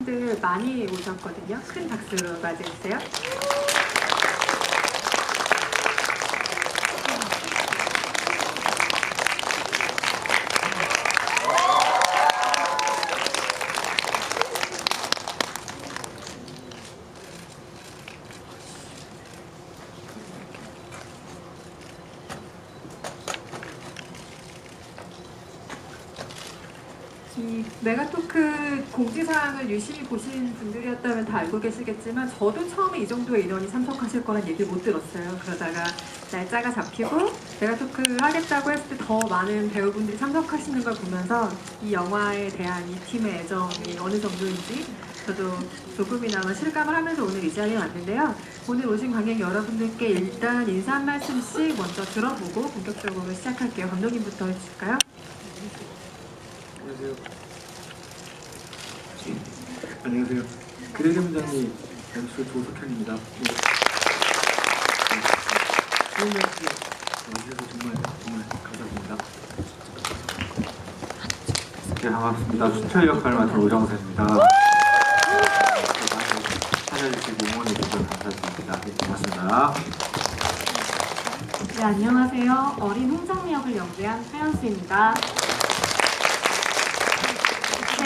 여러분들 많이 오셨거든요. 큰 박수로 맞이해주세요. 이 메가토크 공지사항을 유심히 보신 분들이었다면 다 알고 계시겠지만 저도 처음에 이 정도의 인원이 참석하실 거란 얘기를 못 들었어요. 그러다가 날짜가 잡히고 메가토크를 하겠다고 했을 때 더 많은 배우분들이 참석하시는 걸 보면서 이 영화에 대한 이 팀의 애정이 어느 정도인지 저도 조금이나마 실감을 하면서 오늘 이 자리에 왔는데요. 오늘 오신 관객 여러분들께 일단 인사 한 말씀씩 먼저 들어보고 본격적으로 시작할게요. 감독님부터 해주실까요? 안녕하세요. 그대 점장님 연출 조석현입니다. 처음 뵙게 와주셔서 정말 감사합니다. 네, 반갑습니다. 수철 역할을 맡은 오정세입니다. 찾아주시고 응원해주셔서 감사드립니다. 네, 고맙습니다. 네, 안녕하세요. 어린 홍장미 역을 연기한 하연수입니다.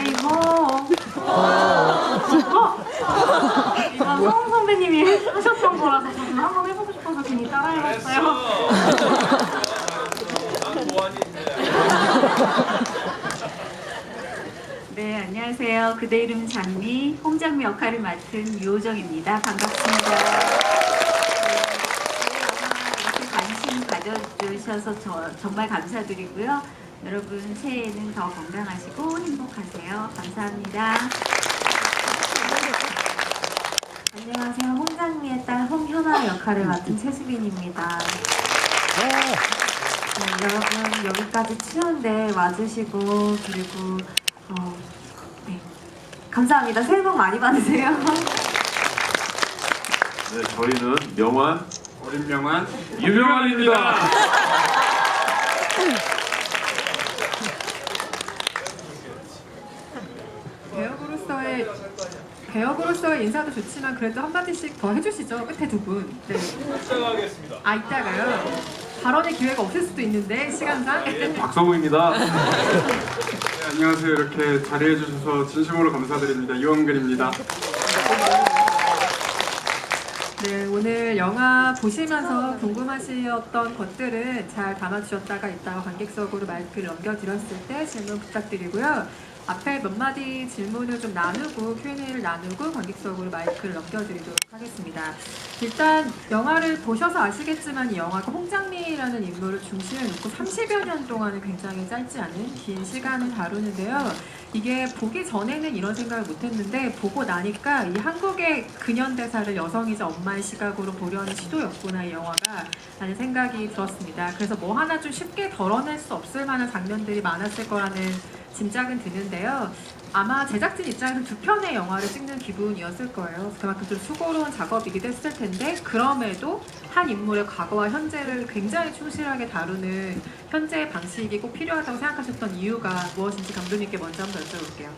이거 성우 선배님이 하셨던 거라서 저도 한번 해보고 싶어서 괜히 따라해봤어요. 네, 안녕하세요. 그대 이름 장미, 홍장미 역할을 맡은 유호정입니다. 반갑습니다. 이렇게 관심 가져주셔서 정말 감사드리고요. 여러분 새해에는 더 건강하시고 행복하세요. 감사합니다. 안녕하세요. 홍장미의 딸 홍현아 역할을 맡은 최수빈입니다. 여러분 여기까지 추운데 와주시고 그리고 네. 감사합니다. 새해 복 많이 받으세요. 네, 저희는 명환, 어린 명환, 유명환입니다. 배역으로서의 인사도 좋지만 그래도 한마디씩 더 해주시죠. 끝에 두 분. 네. 이따가 하겠습니다. 아, 이따가요? 발언의 기회가 없을 수도 있는데 시간상. 박성우입니다. 네, 안녕하세요. 이렇게 자리해 주셔서 진심으로 감사드립니다. 이원근입니다. 네, 오늘 영화 보시면서 궁금하셨던 것들은 잘 담아주셨다가 이따가 관객석으로 마이크를 넘겨드렸을 때 질문 부탁드리고요. 앞에 몇 마디 질문을 좀 나누고 Q&A를 나누고 관객석으로 마이크를 넘겨드리도록 하겠습니다. 일단 영화를 보셔서 아시겠지만 이 영화가 홍장미라는 인물을 중심에 놓고 30여 년 동안은 굉장히 짧지 않은 긴 시간을 다루는데요. 이게 보기 전에는 이런 생각을 못했는데 보고 나니까 이 한국의 근현대사를 여성이자 엄마의 시각으로 보려는 시도였구나 이 영화가 라는 생각이 들었습니다. 그래서 뭐 하나 좀 쉽게 덜어낼 수 없을 만한 장면들이 많았을 거라는 짐작은 드는데요. 아마 제작진 입장에서 두 편의 영화를 찍는 기분이었을 거예요. 그만큼 좀 수고로운 작업이기도 했을 텐데 그럼에도 한 인물의 과거와 현재를 굉장히 충실하게 다루는 현재의 방식이 꼭 필요하다고 생각하셨던 이유가 무엇인지 감독님께 먼저 한번 여쭤볼게요.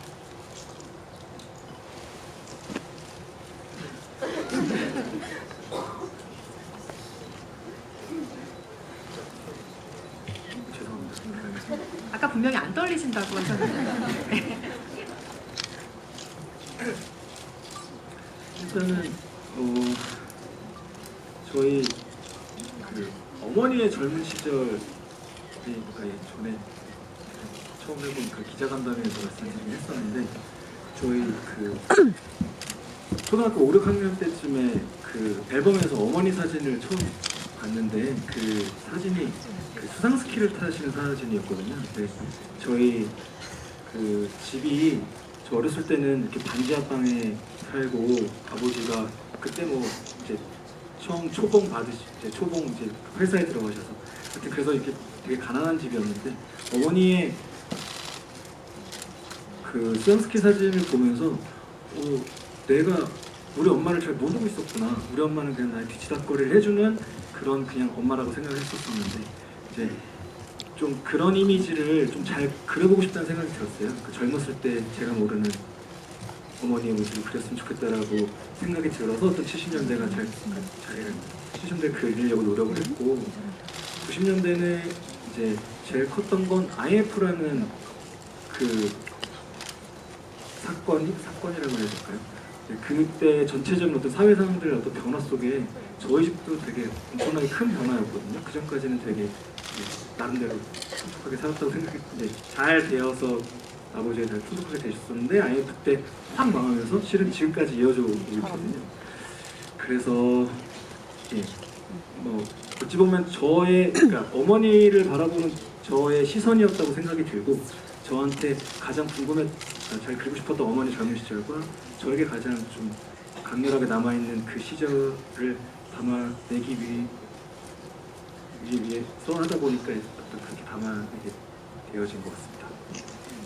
아까 분명히 안 떨리신다고 하셨는데. 일단은 저희 그 어머니의 젊은 시절 전에 처음 해본 그 기자간담회에서 말씀드리긴 했었는데 저희 그 초등학교 5, 6학년 때쯤에 그 앨범에서 어머니 사진을 처음 봤는데 그 사진이 그 수상 스키를 타시는 사진이었거든요. 근데 저희 그 집이 저 어렸을 때는 이렇게 반지 하방에 살고 아버지가 그때 뭐 이제 처음 초봉 이제 초봉 이제 회사에 들어가셔서 하여튼 그래서 이렇게 되게 가난한 집이었는데 어머니의 그 수상스키 사진을 보면서 내가 우리 엄마를 잘 모르고 있었구나. 우리 엄마는 그냥 나의 뒤치다꺼리를 해주는 그런 그냥 엄마라고 생각을 했었었는데 이제 좀 그런 이미지를 좀 잘 그려보고 싶다는 생각이 들었어요. 그 젊었을 때 제가 모르는 어머니의 모습을 그렸으면 좋겠다라고 생각이 들어서 또 70년대가 70년대 그리려고 노력을 했고 90년대는 이제 제일 컸던 건 IMF라는 그 사건이라고 해야 될까요? 그때 전체적인 어떤 사회 상황들 어떤 변화 속에 저희 집도 되게 엄청나게 큰 변화였거든요. 그 전까지는 되게 나름대로 풍족하게 살았다고 생각했는데 잘 되어서 아버지가 잘 풍족하게 되셨었는데 IMF 때 확 망하면서 실은 지금까지 이어져 오고 있거든요. 그래서 뭐 어찌 보면 그러니까 어머니를 바라보는 저의 시선이었다고 생각이 들고 저한테 가장 잘 그리고 싶었던 어머니 젊은 시절과 저에게 가장 좀 강렬하게 남아있는 그 시절을 담아내기 위해서 하다 보니까 그렇게 담아내게 되어진 것 같습니다.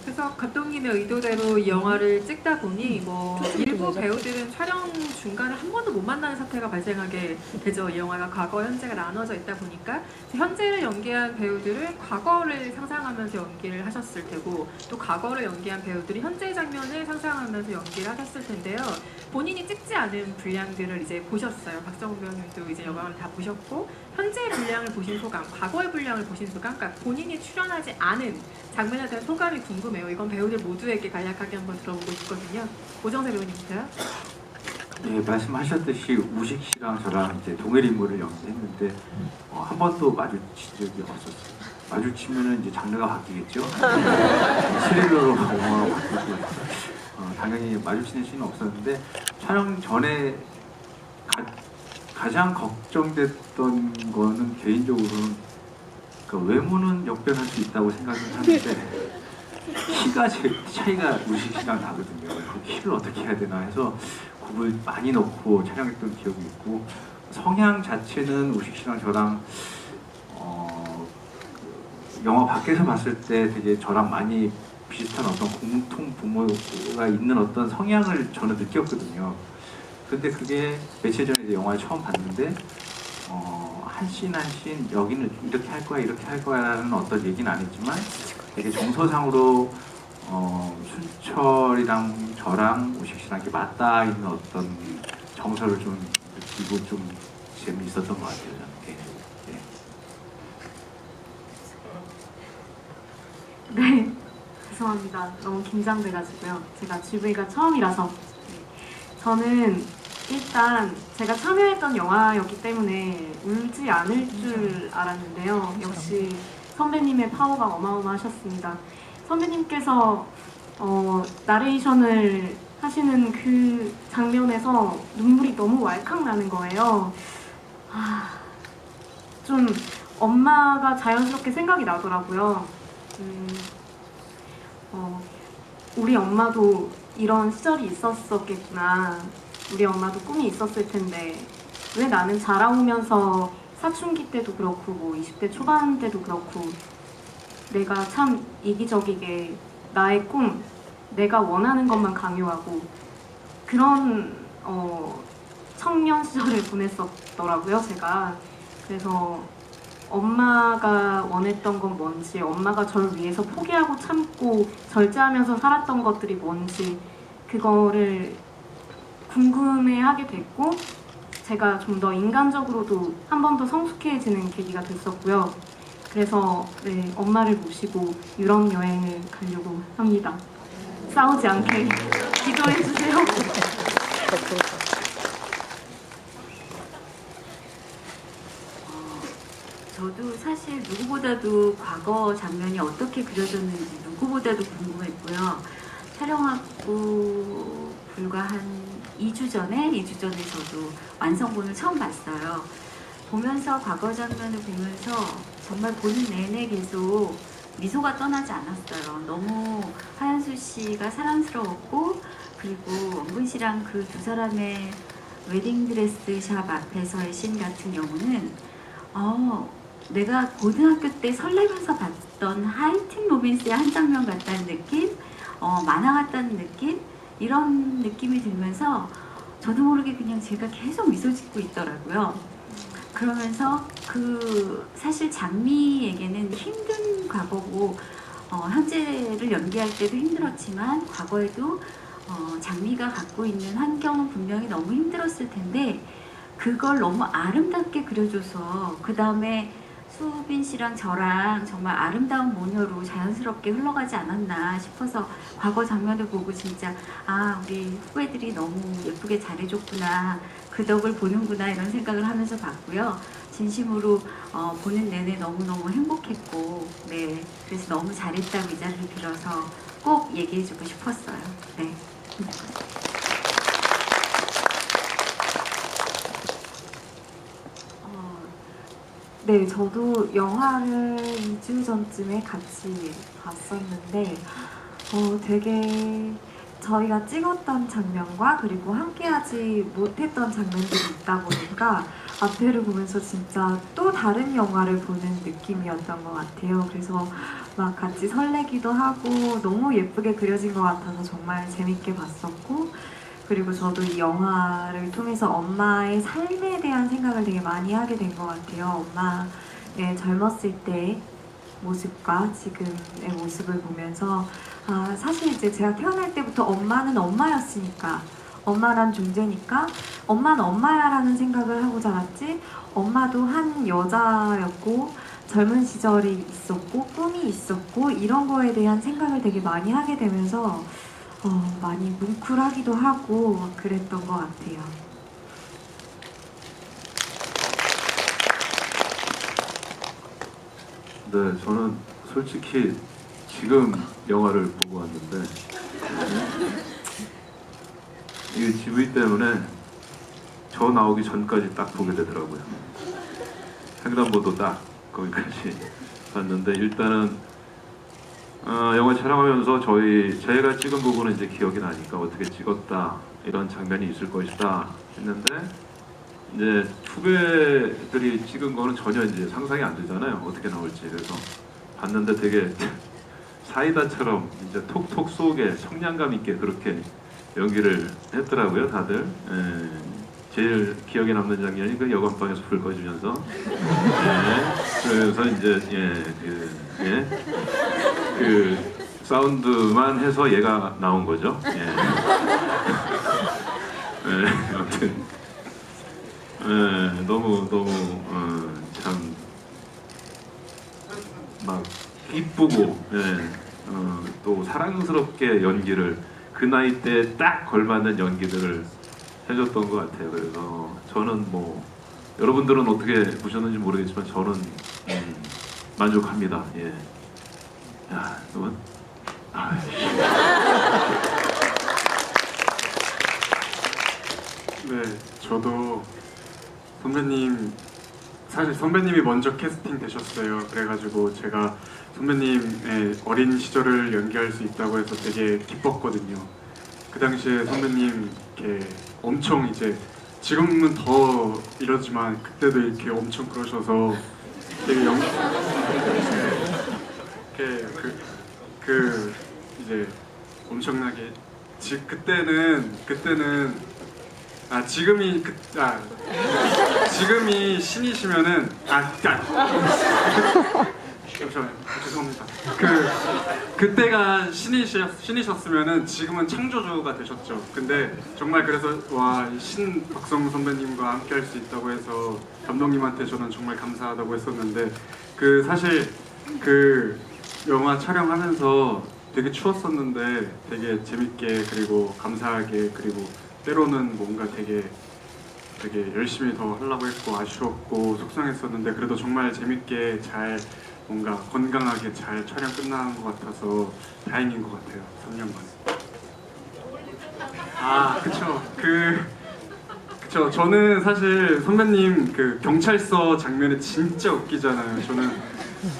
그래서 감독님의 의도대로 이 영화를 찍다 보니 뭐 일부 배우들은 촬영 중간에 한 번도 못 만나는 사태가 발생하게 되죠. 이 영화가 과거, 현재가 나눠져 있다 보니까 현재를 연기한 배우들은 과거를 상상하면서 연기를 하셨을 테고 또 과거를 연기한 배우들이 현재 장면을 상상하면서 연기를 하셨을 텐데요. 본인이 찍지 않은 분량들을 이제 보셨어요. 박정우 배우님도 이제 영화를 다 보셨고 현재 분량을 보신 소감, 과거의 분량을 보신 소감, 그러니까 본인이 출연하지 않은 장면에 대한 소감이 궁금해요. 이건 배우들 모두에게 간략하게 한번 들어보고 싶거든요. 오정세 배우님부터요. 네, 말씀하셨듯이 우식 씨랑 저랑 이제 동일 인물을 연기했는데 한 번도 마주친 적이 없었어요. 마주치면은 이제 장르가 바뀌겠죠. 스릴러로 영화로 바뀌고 당연히 마주치는 시는 없었는데 촬영 전에 가장 걱정됐던 거는 개인적으로는 그러니까 외모는 역변할 수 있다고 생각을 하는데 키가 차이가 우식 씨랑 나거든요. 그 키를 어떻게 해야 되나 해서 굽을 많이 넣고 촬영했던 기억이 있고 성향 자체는 우식 씨랑 저랑 영화 밖에서 봤을 때 되게 저랑 많이 비슷한 어떤 공통 부모가 있는 어떤 성향을 저는 느꼈거든요. 근데 그게 며칠 전에 이제 영화를 처음 봤는데 한 씬 한 씬 여기는 이렇게 할 거야 이렇게 할 거야 라는 어떤 얘기는 안 했지만 되게 정서상으로 순철이랑 저랑 우식 씨랑 이렇게 맞닿아 있는 어떤 정서를 좀 느끼고 좀 재미있었던 것 같아요. 저는. 네, 죄송합니다. 너무 긴장돼가지고요. 제가 GV가 처음이라서. 저는 일단 제가 참여했던 영화였기 때문에 울지 않을 줄 알았는데요. 역시 선배님의 파워가 어마어마하셨습니다. 선배님께서 나레이션을 하시는 그 장면에서 눈물이 너무 왈칵 나는 거예요. 좀 엄마가 자연스럽게 생각이 나더라고요. 우리 엄마도 이런 시절이 있었었겠구나. 우리 엄마도 꿈이 있었을 텐데 왜 나는 자라오면서 사춘기 때도 그렇고 뭐 20대 초반 때도 그렇고 내가 참 이기적이게 나의 꿈, 내가 원하는 것만 강요하고 그런 청년 시절을 보냈었더라고요, 제가. 그래서 엄마가 원했던 건 뭔지, 엄마가 저를 위해서 포기하고 참고 절제하면서 살았던 것들이 뭔지 그거를 궁금해하게 됐고 제가 좀 더 인간적으로도 한 번 더 성숙해지는 계기가 됐었고요. 그래서 네, 엄마를 모시고 유럽 여행을 가려고 합니다. 싸우지 않게 기도해주세요. 저도 사실 누구보다도 과거 장면이 어떻게 그려졌는지 누구보다도 궁금했고요. 촬영하고 불과 한 2주 전에 저도 완성본을 처음 봤어요. 보면서 과거 장면을 보면서 정말 보는 내내 계속 미소가 떠나지 않았어요. 너무 하연수 씨가 사랑스러웠고 그리고 원근 씨랑 그 두 사람의 웨딩드레스 샵 앞에서의 씬 같은 경우는 내가 고등학교 때 설레면서 봤던 하이틴 로맨스의 한 장면 같다는 느낌, 만화 같다는 느낌, 이런 느낌이 들면서 저도 모르게 그냥 제가 계속 미소 짓고 있더라고요. 그러면서 사실 장미에게는 힘든 과거고 현재를 연기할 때도 힘들었지만 과거에도 장미가 갖고 있는 환경은 분명히 너무 힘들었을 텐데 그걸 너무 아름답게 그려줘서 그 다음에 수빈 씨랑 저랑 정말 아름다운 모녀로 자연스럽게 흘러가지 않았나 싶어서 과거 장면을 보고 진짜 아 우리 후배들이 너무 예쁘게 잘해줬구나 그 덕을 보는구나 이런 생각을 하면서 봤고요. 진심으로 보는 내내 너무너무 행복했고 네 그래서 너무 잘했다고 이 자리를 빌어서 꼭 얘기해주고 싶었어요. 네. 네, 저도 영화를 2주 전쯤에 같이 봤었는데 되게 저희가 찍었던 장면과 그리고 함께하지 못했던 장면들이 있다 보니까 앞에를 보면서 진짜 또 다른 영화를 보는 느낌이었던 것 같아요. 그래서 막 같이 설레기도 하고 너무 예쁘게 그려진 것 같아서 정말 재밌게 봤었고 그리고 저도 이 영화를 통해서 엄마의 삶에 대한 생각을 되게 많이 하게 된 것 같아요. 엄마의 젊었을 때 모습과 지금의 모습을 보면서 사실 이제 제가 태어날 때부터 엄마는 엄마였으니까 엄마란 존재니까 엄마는 엄마야라는 생각을 하고 자랐지 엄마도 한 여자였고 젊은 시절이 있었고 꿈이 있었고 이런 거에 대한 생각을 되게 많이 하게 되면서 많이 뭉클하기도 하고 그랬던 것 같아요. 네, 저는 솔직히 지금 영화를 보고 왔는데 이게 GV 때문에 저 나오기 전까지 딱 보게 되더라고요. 횡단보도 딱 거기까지 봤는데 일단은 영화 촬영하면서 제가 찍은 부분은 이제 기억이 나니까 어떻게 찍었다 이런 장면이 있을 것이다 했는데 이제 후배들이 찍은 거는 전혀 이제 상상이 안 되잖아요. 어떻게 나올지. 그래서 봤는데 되게 사이다처럼 이제 톡톡 쏘게 청량감 있게 그렇게 연기를 했더라고요, 다들. 제일 기억에 남는 장면이 그 여관방에서 불 꺼주면서 그래서 이제 그 사운드만 해서 얘가 나온 거죠. 아무튼 너무 참 막 이쁘고 또 사랑스럽게 연기를 그 나이 때 딱 걸맞는 연기들을 해줬던 것 같아요. 그래서 저는 뭐 여러분들은 어떻게 보셨는지 모르겠지만 저는 만족합니다. 예. 야, 너무 네, 저도 선배님 사실 선배님이 먼저 캐스팅 되셨어요. 그래가지고 제가 선배님의 어린 시절을 연기할 수 있다고 해서 되게 기뻤거든요. 그 당시에 선배님 이렇게 엄청 이제 지금은 더 이러지만 그때도 이렇게 엄청 그러셔서 되게 이렇게 이제 엄청나게 그때는 지금이 신이시면은 잠시만요. 죄송합니다. 그때가 신이셨으면은 지금은 창조주가 되셨죠. 근데 정말 그래서 신 박성우 선배님과 함께 할 수 있다고 해서 감독님한테 저는 정말 감사하다고 했었는데 사실 영화 촬영하면서 되게 추웠었는데 되게 재밌게 그리고 감사하게 그리고 때로는 뭔가 되게 열심히 더 하려고 했고 아쉬웠고 속상했었는데 그래도 정말 재밌게 잘 뭔가 건강하게 잘 촬영 끝나는 것 같아서 다행인 것 같아요. 3년간. 그쵸. 저는 사실 선배님 경찰서 장면이 진짜 웃기잖아요. 저는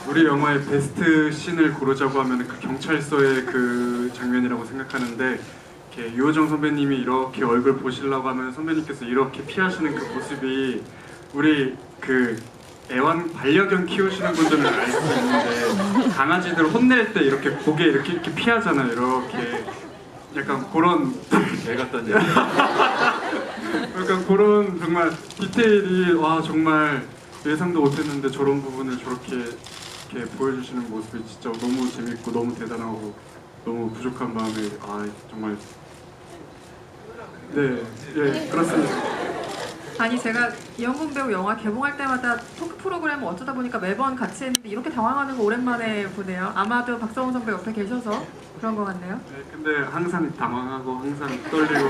우리 영화의 베스트 씬을 고르자고 하면 그 경찰서의 그 장면이라고 생각하는데 유호정 선배님이 이렇게 얼굴 보시려고 하면 선배님께서 이렇게 피하시는 그 모습이 우리 반려견 키우시는 분들은 알 수 있는데 강아지들 혼낼 때 이렇게 고개 이렇게 피하잖아요. 이렇게 약간 그런 애 같다는 얘기. 약간 그런 정말 디테일이 정말 예상도 못했는데 저런 부분을 저렇게 이렇게 보여주시는 모습이 진짜 너무 재밌고 너무 대단하고 너무 부족한 마음에 정말 네, 예, 그렇습니다. 아니 제가 이영근 배우 영화 개봉할 때마다 토크 프로그램을 어쩌다 보니까 매번 같이 했는데 이렇게 당황하는 거 오랜만에 보네요. 아마도 박성훈 선배 옆에 계셔서 그런 것 같네요. 네, 근데 항상 당황하고 항상 떨리고,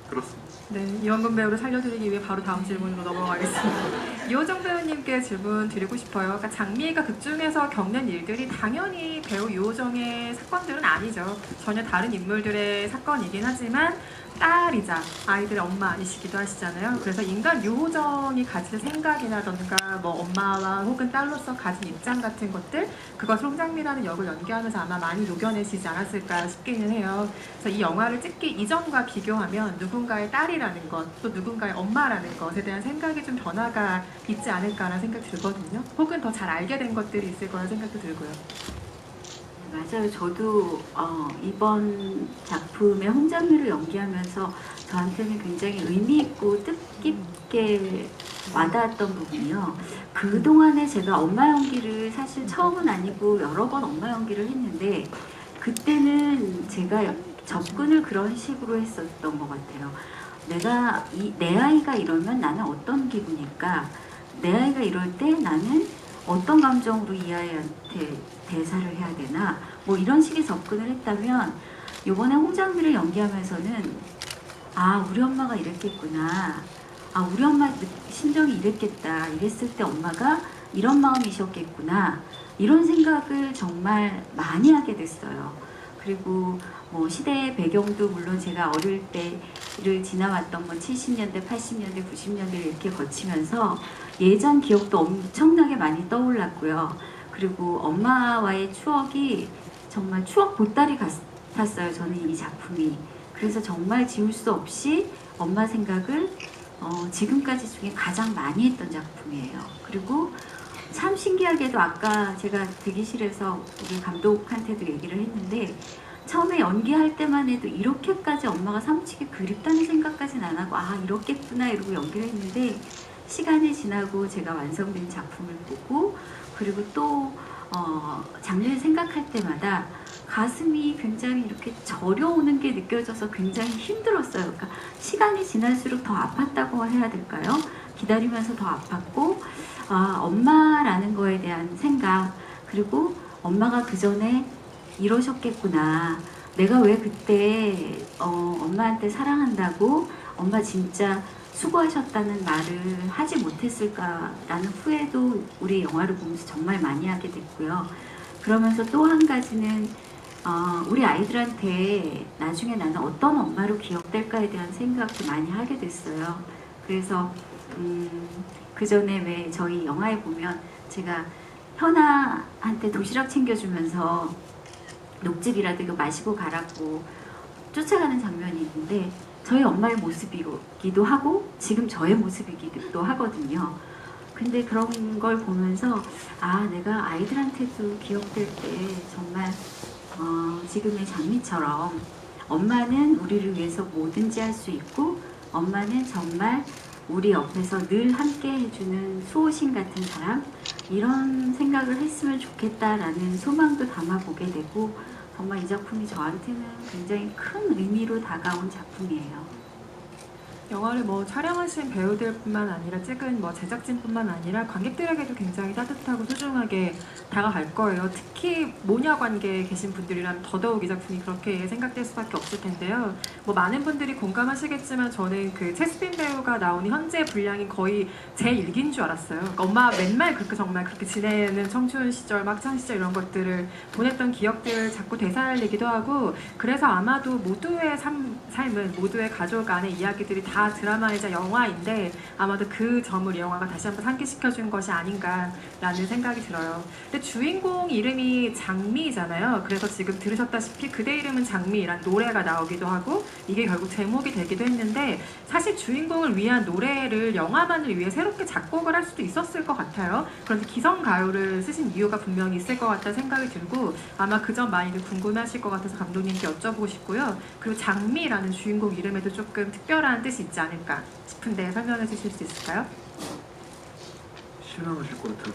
그렇습니다. 네, 이영근 배우를 살려드리기 위해 바로 다음 질문으로 넘어가겠습니다. 이호정 배우님께 질문 드리고 싶어요. 그러니까 장미가 극 중에서 겪는 일들이 당연히 배우 이호정의 사건들은 아니죠. 전혀 다른 인물들의 사건이긴 하지만 딸이자 아이들의 엄마이시기도 하시잖아요. 그래서 인간 유호정이 가질 생각이라던가 뭐 엄마와 혹은 딸로서 가진 입장 같은 것들, 그것을 홍장미라는 역을 연기하면서 아마 많이 녹여내시지 않았을까 싶기는 해요. 그래서 이 영화를 찍기 이전과 비교하면 누군가의 딸이라는 것, 또 누군가의 엄마라는 것에 대한 생각이 좀 변화가 있지 않을까라는 생각이 들거든요. 혹은 더 잘 알게 된 것들이 있을 거라는 생각도 들고요. 맞아요. 저도 이번 작품의 홍장미를 연기하면서 저한테는 굉장히 의미 있고 뜻깊게 와닿았던 부분이요. 그동안에 제가 엄마 연기를 사실 처음은 아니고 여러 번 엄마 연기를 했는데 그때는 제가 접근을 그런 식으로 했었던 것 같아요. 내 아이가 이러면 나는 어떤 기분일까? 내 아이가 이럴 때 나는 어떤 감정으로 이 아이한테 대사를 해야 되나? 뭐 이런 식의 접근을 했다면 이번에 홍장미를 연기하면서는 아, 우리 엄마가 이랬겠구나. 아, 우리 엄마 심정이 이랬겠다. 이랬을 때 엄마가 이런 마음이셨겠구나. 이런 생각을 정말 많이 하게 됐어요. 그리고 뭐 시대의 배경도 물론 제가 어릴 때를 지나왔던 뭐 70년대, 80년대, 90년대를 이렇게 거치면서 예전 기억도 엄청나게 많이 떠올랐고요. 그리고 엄마와의 추억이 정말 추억 보따리 같았어요. 저는 이 작품이. 그래서 정말 지울 수 없이 엄마 생각을 지금까지 중에 가장 많이 했던 작품이에요. 그리고 참 신기하게도 아까 제가 대기실에서 우리 감독한테도 얘기를 했는데 처음에 연기할 때만 해도 이렇게까지 엄마가 사무치게 그립다는 생각까지는 안 하고 아, 이렇겠구나 이러고 연기를 했는데 시간이 지나고 제가 완성된 작품을 보고 그리고 또 장면을 생각할 때마다 가슴이 굉장히 이렇게 저려오는 게 느껴져서 굉장히 힘들었어요. 그러니까 시간이 지날수록 더 아팠다고 해야 될까요? 기다리면서 더 아팠고 아, 엄마라는 거에 대한 생각 그리고 엄마가 그 전에 이러셨겠구나. 내가 왜 그때 엄마한테 사랑한다고 엄마 진짜 수고하셨다는 말을 하지 못했을까라는 후회도 우리 영화를 보면서 정말 많이 하게 됐고요. 그러면서 또 한 가지는 우리 아이들한테 나중에 나는 어떤 엄마로 기억될까에 대한 생각도 많이 하게 됐어요. 그래서 그 전에 왜 저희 영화에 보면 제가 현아한테 도시락 챙겨주면서 녹즙이라도 이거 마시고 가라고 쫓아가는 장면이 있는데 저희 엄마의 모습이기도 하고 지금 저의 모습이기도 하거든요. 근데 그런 걸 보면서 아, 내가 아이들한테도 기억될 때 정말 지금의 장미처럼 엄마는 우리를 위해서 뭐든지 할 수 있고 엄마는 정말 우리 옆에서 늘 함께 해주는 수호신 같은 사람 이런 생각을 했으면 좋겠다라는 소망도 담아보게 되고 정말 이 작품이 저한테는 굉장히 큰 의미로 다가온 작품이에요. 영화를 뭐 촬영하신 배우들뿐만 아니라 찍은 뭐 제작진뿐만 아니라 관객들에게도 굉장히 따뜻하고 소중하게 다가갈 거예요. 특히 모녀 관계에 계신 분들이라면 더더욱 이 작품이 그렇게 생각될 수밖에 없을 텐데요. 뭐 많은 분들이 공감하시겠지만 저는 그 채스빈 배우가 나오는 현재 분량이 거의 제 일기인 줄 알았어요. 그러니까 엄마 맨날 그렇게 정말 그렇게 지내는 청춘 시절, 학창 시절 이런 것들을 보냈던 기억들을 자꾸 되살리기도 하고 그래서 아마도 모두의 삶은 모두의 가족 안의 이야기들이 다 드라마이자 영화인데 아마도 그 점을 이 영화가 다시 한번 상기시켜준 것이 아닌가라는 생각이 들어요. 근데 주인공 이름이 장미잖아요. 그래서 지금 들으셨다시피 그대 이름은 장미라는 노래가 나오기도 하고 이게 결국 제목이 되기도 했는데 사실 주인공을 위한 노래를 영화만을 위해 새롭게 작곡을 할 수도 있었을 것 같아요. 그런데 기성가요를 쓰신 이유가 분명히 있을 것 같다는 생각이 들고 아마 그 점 많이들 궁금해하실 것 같아서 감독님께 여쭤보고 싶고요. 그리고 장미라는 주인공 이름에도 조금 특별한 뜻이 있지 않을까 싶은데 설명해 주실 수 있을까요? 실망하실 것 같아요.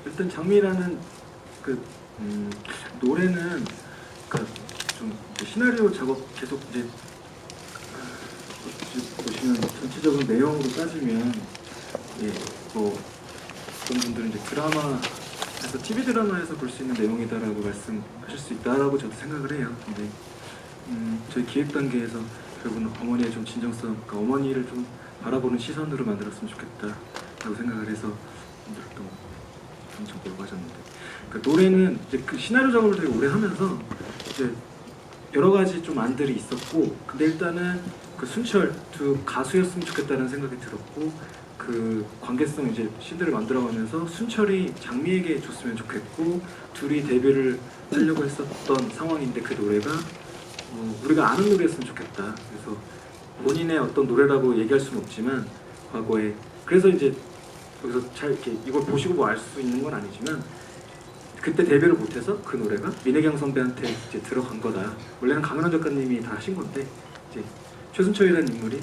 일단 장미라는 그 노래는 그 좀 시나리오 작업 계속 이제 보시면 전체적인 내용으로 따지면 뭐 어떤 분들은 이제 드라마에서 TV 드라마에서 볼 수 있는 내용이다라고 말씀하실 수 있다라고 저도 생각을 해요. 근데 저희 기획 단계에서 결국은 어머니의 좀 진정성, 그러니까 어머니를 좀 바라보는 시선으로 만들었으면 좋겠다라고 생각을 해서 분들도 엄청 보고 하셨는데, 그러니까 노래는 이제 그 시나리오 작업을 되게 오래 하면서 이제 여러 가지 좀 안들이 있었고, 근데 일단은 그 순철 두 가수였으면 좋겠다는 생각이 들었고, 그 관계성 이제 시들을 만들어가면서 순철이 장미에게 줬으면 좋겠고, 둘이 데뷔를 하려고 했었던 상황인데 그 노래가 우리가 아는 노래였으면 좋겠다. 그래서 본인의 어떤 노래라고 얘기할 수는 없지만 과거에, 그래서 이제 여기서 잘 이렇게 이걸 보시고 뭐 알 수 있는 건 아니지만 그때 데뷔를 못해서 그 노래가 민혜경 선배한테 이제 들어간 거다. 원래는 강은원 작가님이 다 하신 건데 이제 최순철이라는 인물이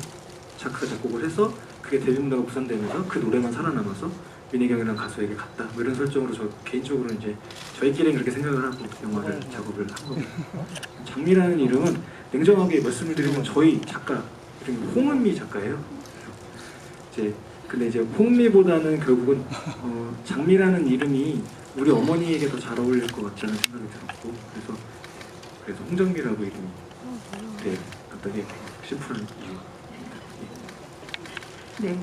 작사 작곡을 해서 그게 데뷔 무대가 무산되면서 그 노래만 살아남아서 민혜경이라는 가수에게 갔다. 뭐 이런 설정으로 저 개인적으로 이제 저희끼리 그렇게 생각을 하고 영화를 작업을 한 거고. 장미라는 이름은 냉정하게 말씀을 드리면 저희 작가 이름이 홍은미 작가예요. 근데 이제 홍미보다는 결국은 장미라는 이름이 우리 어머니에게 더 잘 어울릴 것 같다는 생각이 들었고, 그래서 홍장미라고 이름이 간단히 심플한 이유입니다. 네.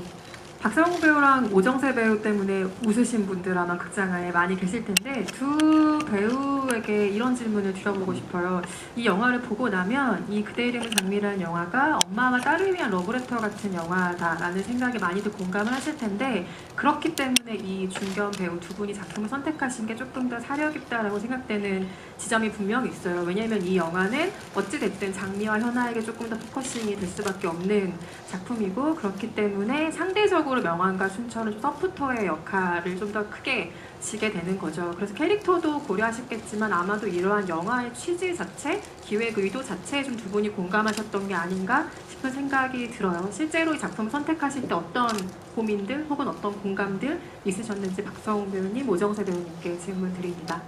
박상욱 배우랑 오정세 배우 때문에 웃으신 분들 아마 극장 안에 많이 계실 텐데, 두 배우에게 이런 질문을 드려보고 싶어요. 이 영화를 보고 나면 이 그대 이름은 장미라는 영화가 엄마와 딸을 위한 러브레터 같은 영화다라는 생각에 많이들 공감을 하실 텐데, 그렇기 때문에 이 중견 배우 두 분이 작품을 선택하신 게 조금 더 사려 깊다라고 생각되는 지점이 분명히 있어요. 왜냐하면 이 영화는 어찌됐든 장미와 현아에게 조금 더 포커싱이 될 수밖에 없는 작품이고, 그렇기 때문에 상대적으로 명환과 순철은 좀 서포터의 역할을 좀 더 크게 지게 되는 거죠. 그래서 캐릭터도 고려하셨겠지만 아마도 이러한 영화의 취지 자체, 기획 의도 자체에 좀 두 분이 공감하셨던 게 아닌가 싶은 생각이 들어요. 실제로 이 작품을 선택하실 때 어떤 고민들 혹은 어떤 공감들 있으셨는지 박성웅 배우님, 오정세 배우님께 질문 드립니다.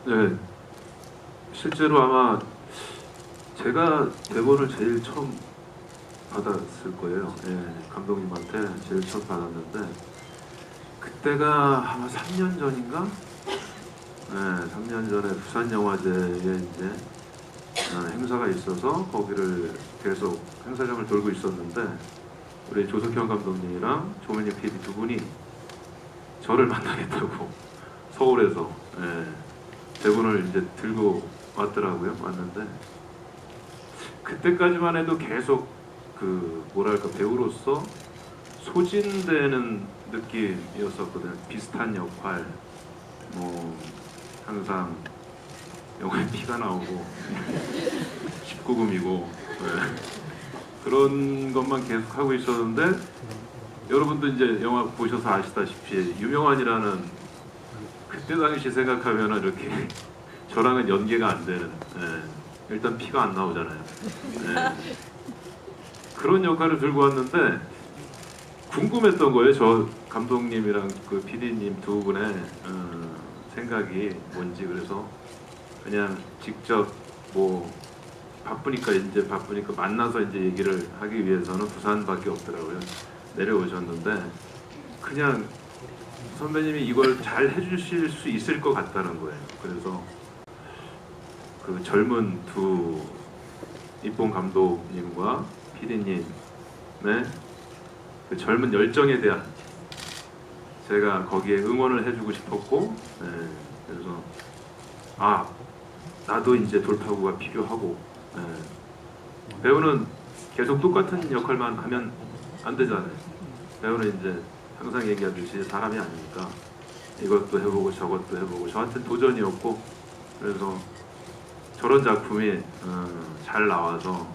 네, 실제로 아마 제가 대본을 제일 처음 받았을 거예요. 감독님한테 제일 처음 받았는데 그때가 아마 3년 전인가? 3년 전에 부산영화제에 이제 행사가 있어서 거기를 계속 행사장을 돌고 있었는데 우리 조석현 감독님이랑 조민희 PD 두 분이 저를 만나겠다고 서울에서 대본을 이제 들고 왔더라고요. 왔는데 그때까지만 해도 계속 그 뭐랄까 배우로서 소진되는 느낌이었었거든요. 비슷한 역할, 뭐 항상 영화에 피가 나오고 19금이고 그런 것만 계속 하고 있었는데, 여러분도 이제 영화 보셔서 아시다시피 유명한이라는 그때 당시 생각하면은 이렇게 저랑은 연계가 안 되는, 일단 피가 안 나오잖아요. 그런 역할을 들고 왔는데 궁금했던 거예요. 저 감독님이랑 그 PD님 두 분의 생각이 뭔지. 그래서 그냥 직접 뭐 바쁘니까 만나서 이제 얘기를 하기 위해서는 부산밖에 없더라고요. 내려오셨는데 그냥 선배님이 이걸 잘 해주실 수 있을 것 같다는 거예요. 그래서 그 젊은 두 이봉 감독님과 PD님의 그 젊은 열정에 대한 제가 거기에 응원을 해주고 싶었고, 그래서 나도 이제 돌파구가 필요하고, 배우는 계속 똑같은 역할만 하면 안 되잖아요. 배우는 이제 항상 얘기하듯이 사람이 아니니까 이것도 해보고 저것도 해보고, 저한테는 도전이었고, 그래서 저런 작품이 잘 나와서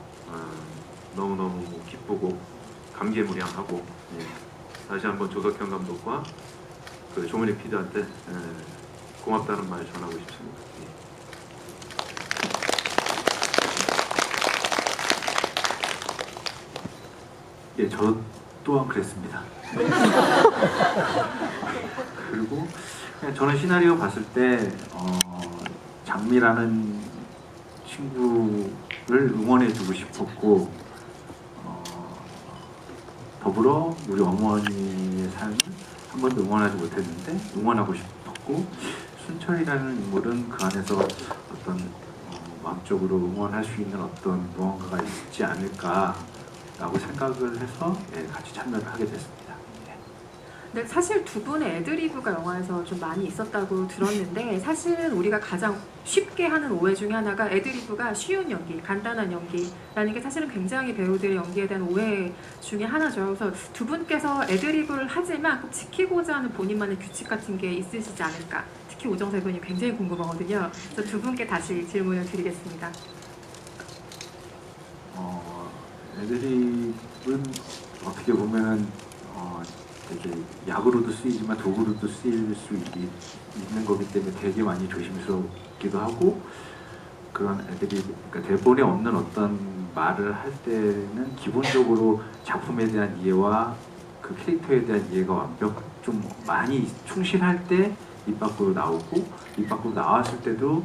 너무너무 기쁘고 감개무량하고, 다시 한번 조석현 감독과 그 조문희 PD한테 고맙다는 말 전하고 싶습니다. 저 또한 그랬습니다. 그리고 그냥 저는 시나리오 봤을 때 장미라는 친구를 응원해주고 싶었고 더불어 우리 어머니의 삶을 한 번도 응원하지 못했는데 응원하고 싶었고 순철이라는 인물은 그 안에서 어떤 마음적으로 응원할 수 있는 어떤 무언가가 있지 않을까라고 생각을 해서 같이 참여를 하게 됐습니다. 근데 사실 두 분의 애드리브가 영화에서 좀 많이 있었다고 들었는데 사실은 우리가 가장 쉽게 하는 오해 중에 하나가 애드리브가 쉬운 연기, 간단한 연기라는 게 사실은 굉장히 배우들의 연기에 대한 오해 중에 하나죠. 그래서 두 분께서 애드리브를 하지만 꼭 지키고자 하는 본인만의 규칙 같은 게 있으시지 않을까. 특히 오정세 분이 굉장히 궁금하거든요. 그래서 두 분께 다시 질문을 드리겠습니다. 애드립은 어떻게 보면은 되게 약으로도 쓰이지만 도구로도 쓰일 수 있는 거기 때문에 되게 많이 조심스럽기도 하고 그런 애드립, 그러니까 대본에 없는 어떤 말을 할 때는 기본적으로 작품에 대한 이해와 그 캐릭터에 대한 이해가 좀 많이 충실할 때 입 밖으로 나오고 입 밖으로 나왔을 때도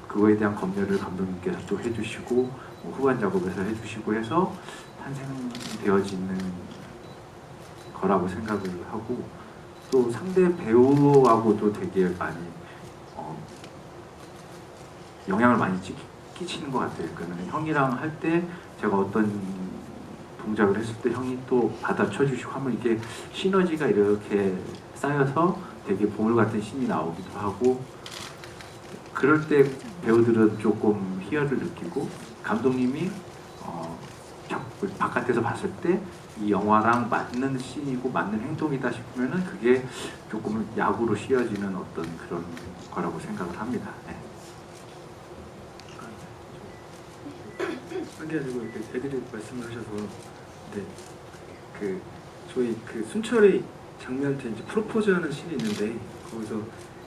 그거에 대한 검열을 감독님께서 또 해주시고 후반 작업에서 해주시고 해서 탄생되어지는 거라고 생각을 하고 또 상대 배우하고도 되게 많이 영향을 많이 끼치는 것 같아요. 그러니까 형이랑 할 때 제가 어떤 동작을 했을 때 형이 또 받아쳐 주시고 하면 이게 시너지가 이렇게 쌓여서 되게 보물 같은 신이 나오기도 하고 그럴 때 배우들은 조금 희열을 느끼고 감독님이 바깥에서 봤을 때 이 영화랑 맞는 씬이고 맞는 행동이다 싶으면은 그게 조금 약으로 씌어지는 어떤 그런 거라고 생각을 합니다. 네. 한 게 아니고 이렇게 애드립 말씀을 하셔서 그 저희 그 순철이 장미한테 이제 프로포즈하는 씬이 있는데 거기서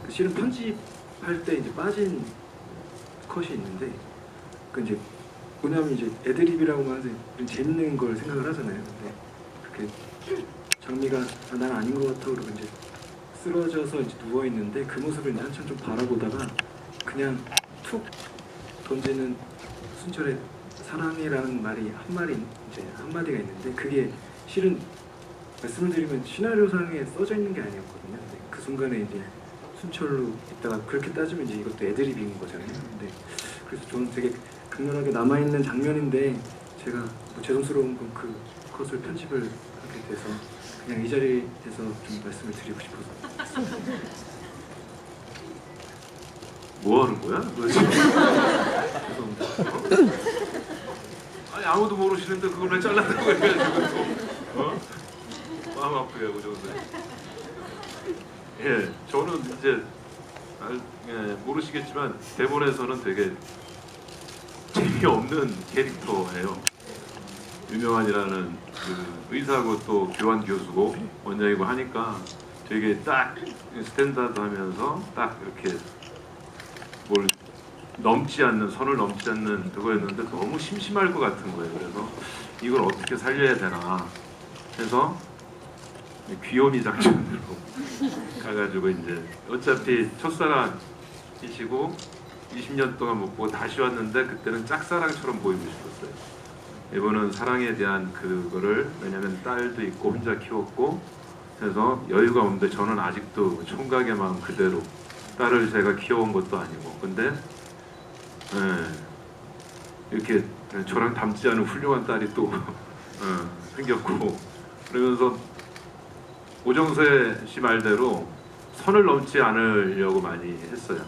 그 실은 편집할 때 이제 빠진 컷이 있는데 그 이제 뭐냐면 이제 애드립이라고만 해서 재밌는 걸 생각을 하잖아요. 근데 그렇게 장미가 난 아닌 것 같아 그러고 이제 쓰러져서 이제 누워 있는데 그 모습을 이제 한참 좀 바라보다가 그냥 툭 던지는 순철의 사랑해라는 말이 한마디가 있는데 그게 실은 말씀을 드리면 시나리오상에 써져 있는 게 아니었거든요. 근데 그 순간에 이제 순철로 있다가 그렇게 따지면 이제 이것도 애드립인 거잖아요. 근데 그래서 저는 되게 강렬하게 남아있는 장면인데 제가 뭐 죄송스러운 건 그 컷을 편집을 하게 돼서 그냥 이 자리에서 좀 말씀을 드리고 싶어서. 뭐 하는 거야? 너 지금? 아니 아무도 모르시는데 그걸 왜 잘랐다고 해가지고 마음 아프게 하고 저는. 예, 저는 이제 모르시겠지만 대본에서는 되게 재미없는 캐릭터예요. 유명한이라는 그 의사고 또 교환 교수고 원장이고 하니까 되게 딱 스탠다드하면서 딱 이렇게 뭘 넘지 않는 선을 넘지 않는 그거였는데 너무 심심할 것 같은 거예요. 그래서 이걸 어떻게 살려야 되나 해서 귀요미 작전으로 가가지고 이제 어차피 첫사랑이시고 20년 동안 못 보고 다시 왔는데 그때는 짝사랑처럼 보이고 싶었어요. 이번은 사랑에 대한 그거를 왜냐면 딸도 있고 혼자 키웠고 해서 여유가 없는데 저는 아직도 총각의 마음 그대로 딸을 제가 키워온 것도 아니고 근데 이렇게 저랑 닮지 않은 훌륭한 딸이 또 생겼고 그러면서 오정세 씨 말대로 선을 넘지 않으려고 많이 했어요.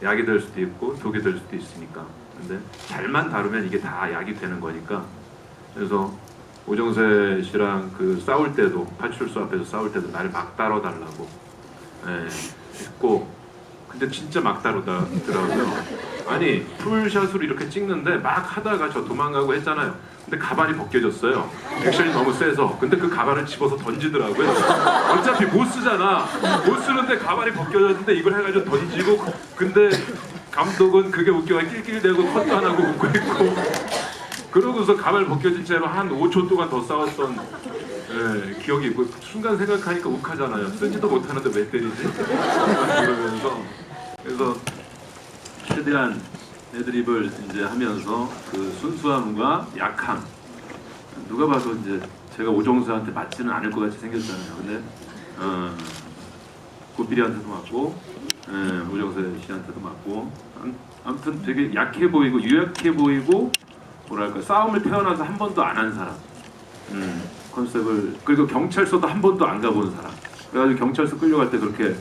약이 될 수도 있고 독이 될 수도 있으니까. 근데 잘만 다루면 이게 다 약이 되는 거니까. 그래서 오정세 씨랑 그 싸울 때도 파출소 앞에서 싸울 때도 날 막 다뤄달라고 했고 근데 진짜 막 다루더라고요. 아니 풀샷으로 이렇게 찍는데 막 하다가 저 도망가고 했잖아요. 근데 가발이 벗겨졌어요. 액션이 너무 세서. 근데 그 가발을 집어서 던지더라고요. 어차피 못 쓰잖아. 못 쓰는데 가발이 벗겨졌는데 이걸 해가지고 던지고 근데 감독은 그게 웃겨가 낄낄대고 컷도 안 하고 웃고 있고 그러고서 가발 벗겨진 채로 한 5초 동안 더 싸웠던 기억이 있고 순간 생각하니까 욱하잖아요. 쓰지도 못하는데 왜 때리지? 그러면서 그래서 최대한 애드립을 이제 하면서 그 순수함과 약함, 누가 봐도 이제 제가 오정수한테 맞지는 않을 것 같이 생겼잖아요. 근데 고삐리한테도 맞고 오정수 씨한테도 맞고 아무튼 되게 약해 보이고 유약해 보이고 뭐랄까 싸움을 태어나서 한 번도 안 한 사람 컨셉을, 그리고 경찰서도 한 번도 안 가본 사람, 그래가지고 경찰서 끌려갈 때 그렇게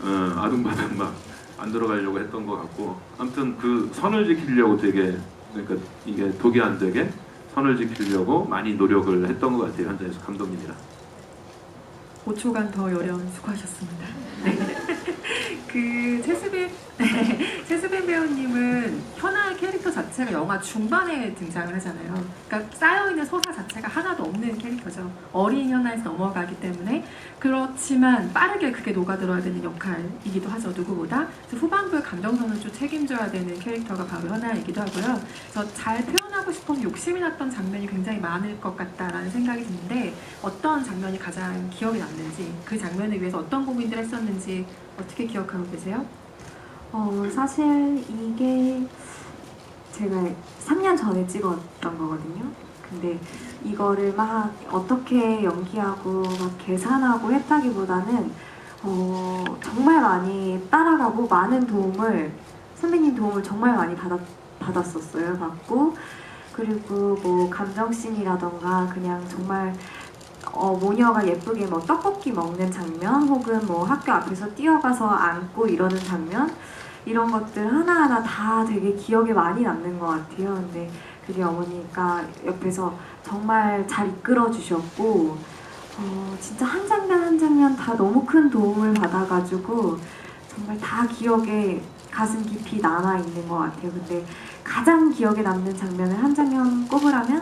아둥바둥 막 안 들어가려고 했던 것 같고, 아무튼 그 선을 지키려고 되게, 그러니까 이게 독이 안 되게 선을 지키려고 많이 노력을 했던 것 같아요. 현장에서 감독님이랑. 5초간 더 요령 수고하셨습니다. 네. 그 최수빈 배우님은 현아의 캐릭터 자체가 영화 중반에 등장을 하잖아요. 그러니까 쌓여있는 서사 자체가 하나도 없는 캐릭터죠. 어린 현아에서 넘어가기 때문에. 그렇지만 빠르게 그게 녹아들어야 되는 역할이기도 하죠, 누구보다. 그래서 후반부의 감정선을 좀 책임져야 되는 캐릭터가 바로 현아이기도 하고요. 그래서 잘 표현하고 싶어서 욕심이 났던 장면이 굉장히 많을 것 같다라는 생각이 드는데, 어떤 장면이 가장 기억에 남는지, 그 장면을 위해서 어떤 고민들을 했었는지 어떻게 기억하고 계세요? 사실 이게 제가 3년 전에 찍었던 거거든요. 근데 이거를 막 어떻게 연기하고 막 계산하고 했다기보다는 정말 많이 따라가고 많은 도움을, 선배님 도움을 정말 많이 받았었어요. 받고, 그리고 뭐 감정씬이라던가 그냥 정말 모녀가 예쁘게 뭐 떡볶이 먹는 장면, 혹은 뭐 학교 앞에서 뛰어가서 안고 이러는 장면, 이런 것들 하나하나 다 되게 기억에 많이 남는 것 같아요. 근데 그게 어머니가 옆에서 정말 잘 이끌어 주셨고, 진짜 한 장면 한 장면 다 너무 큰 도움을 받아가지고 정말 다 기억에 가슴 깊이 남아 있는 것 같아요. 근데 가장 기억에 남는 장면을 한 장면 꼽으라면,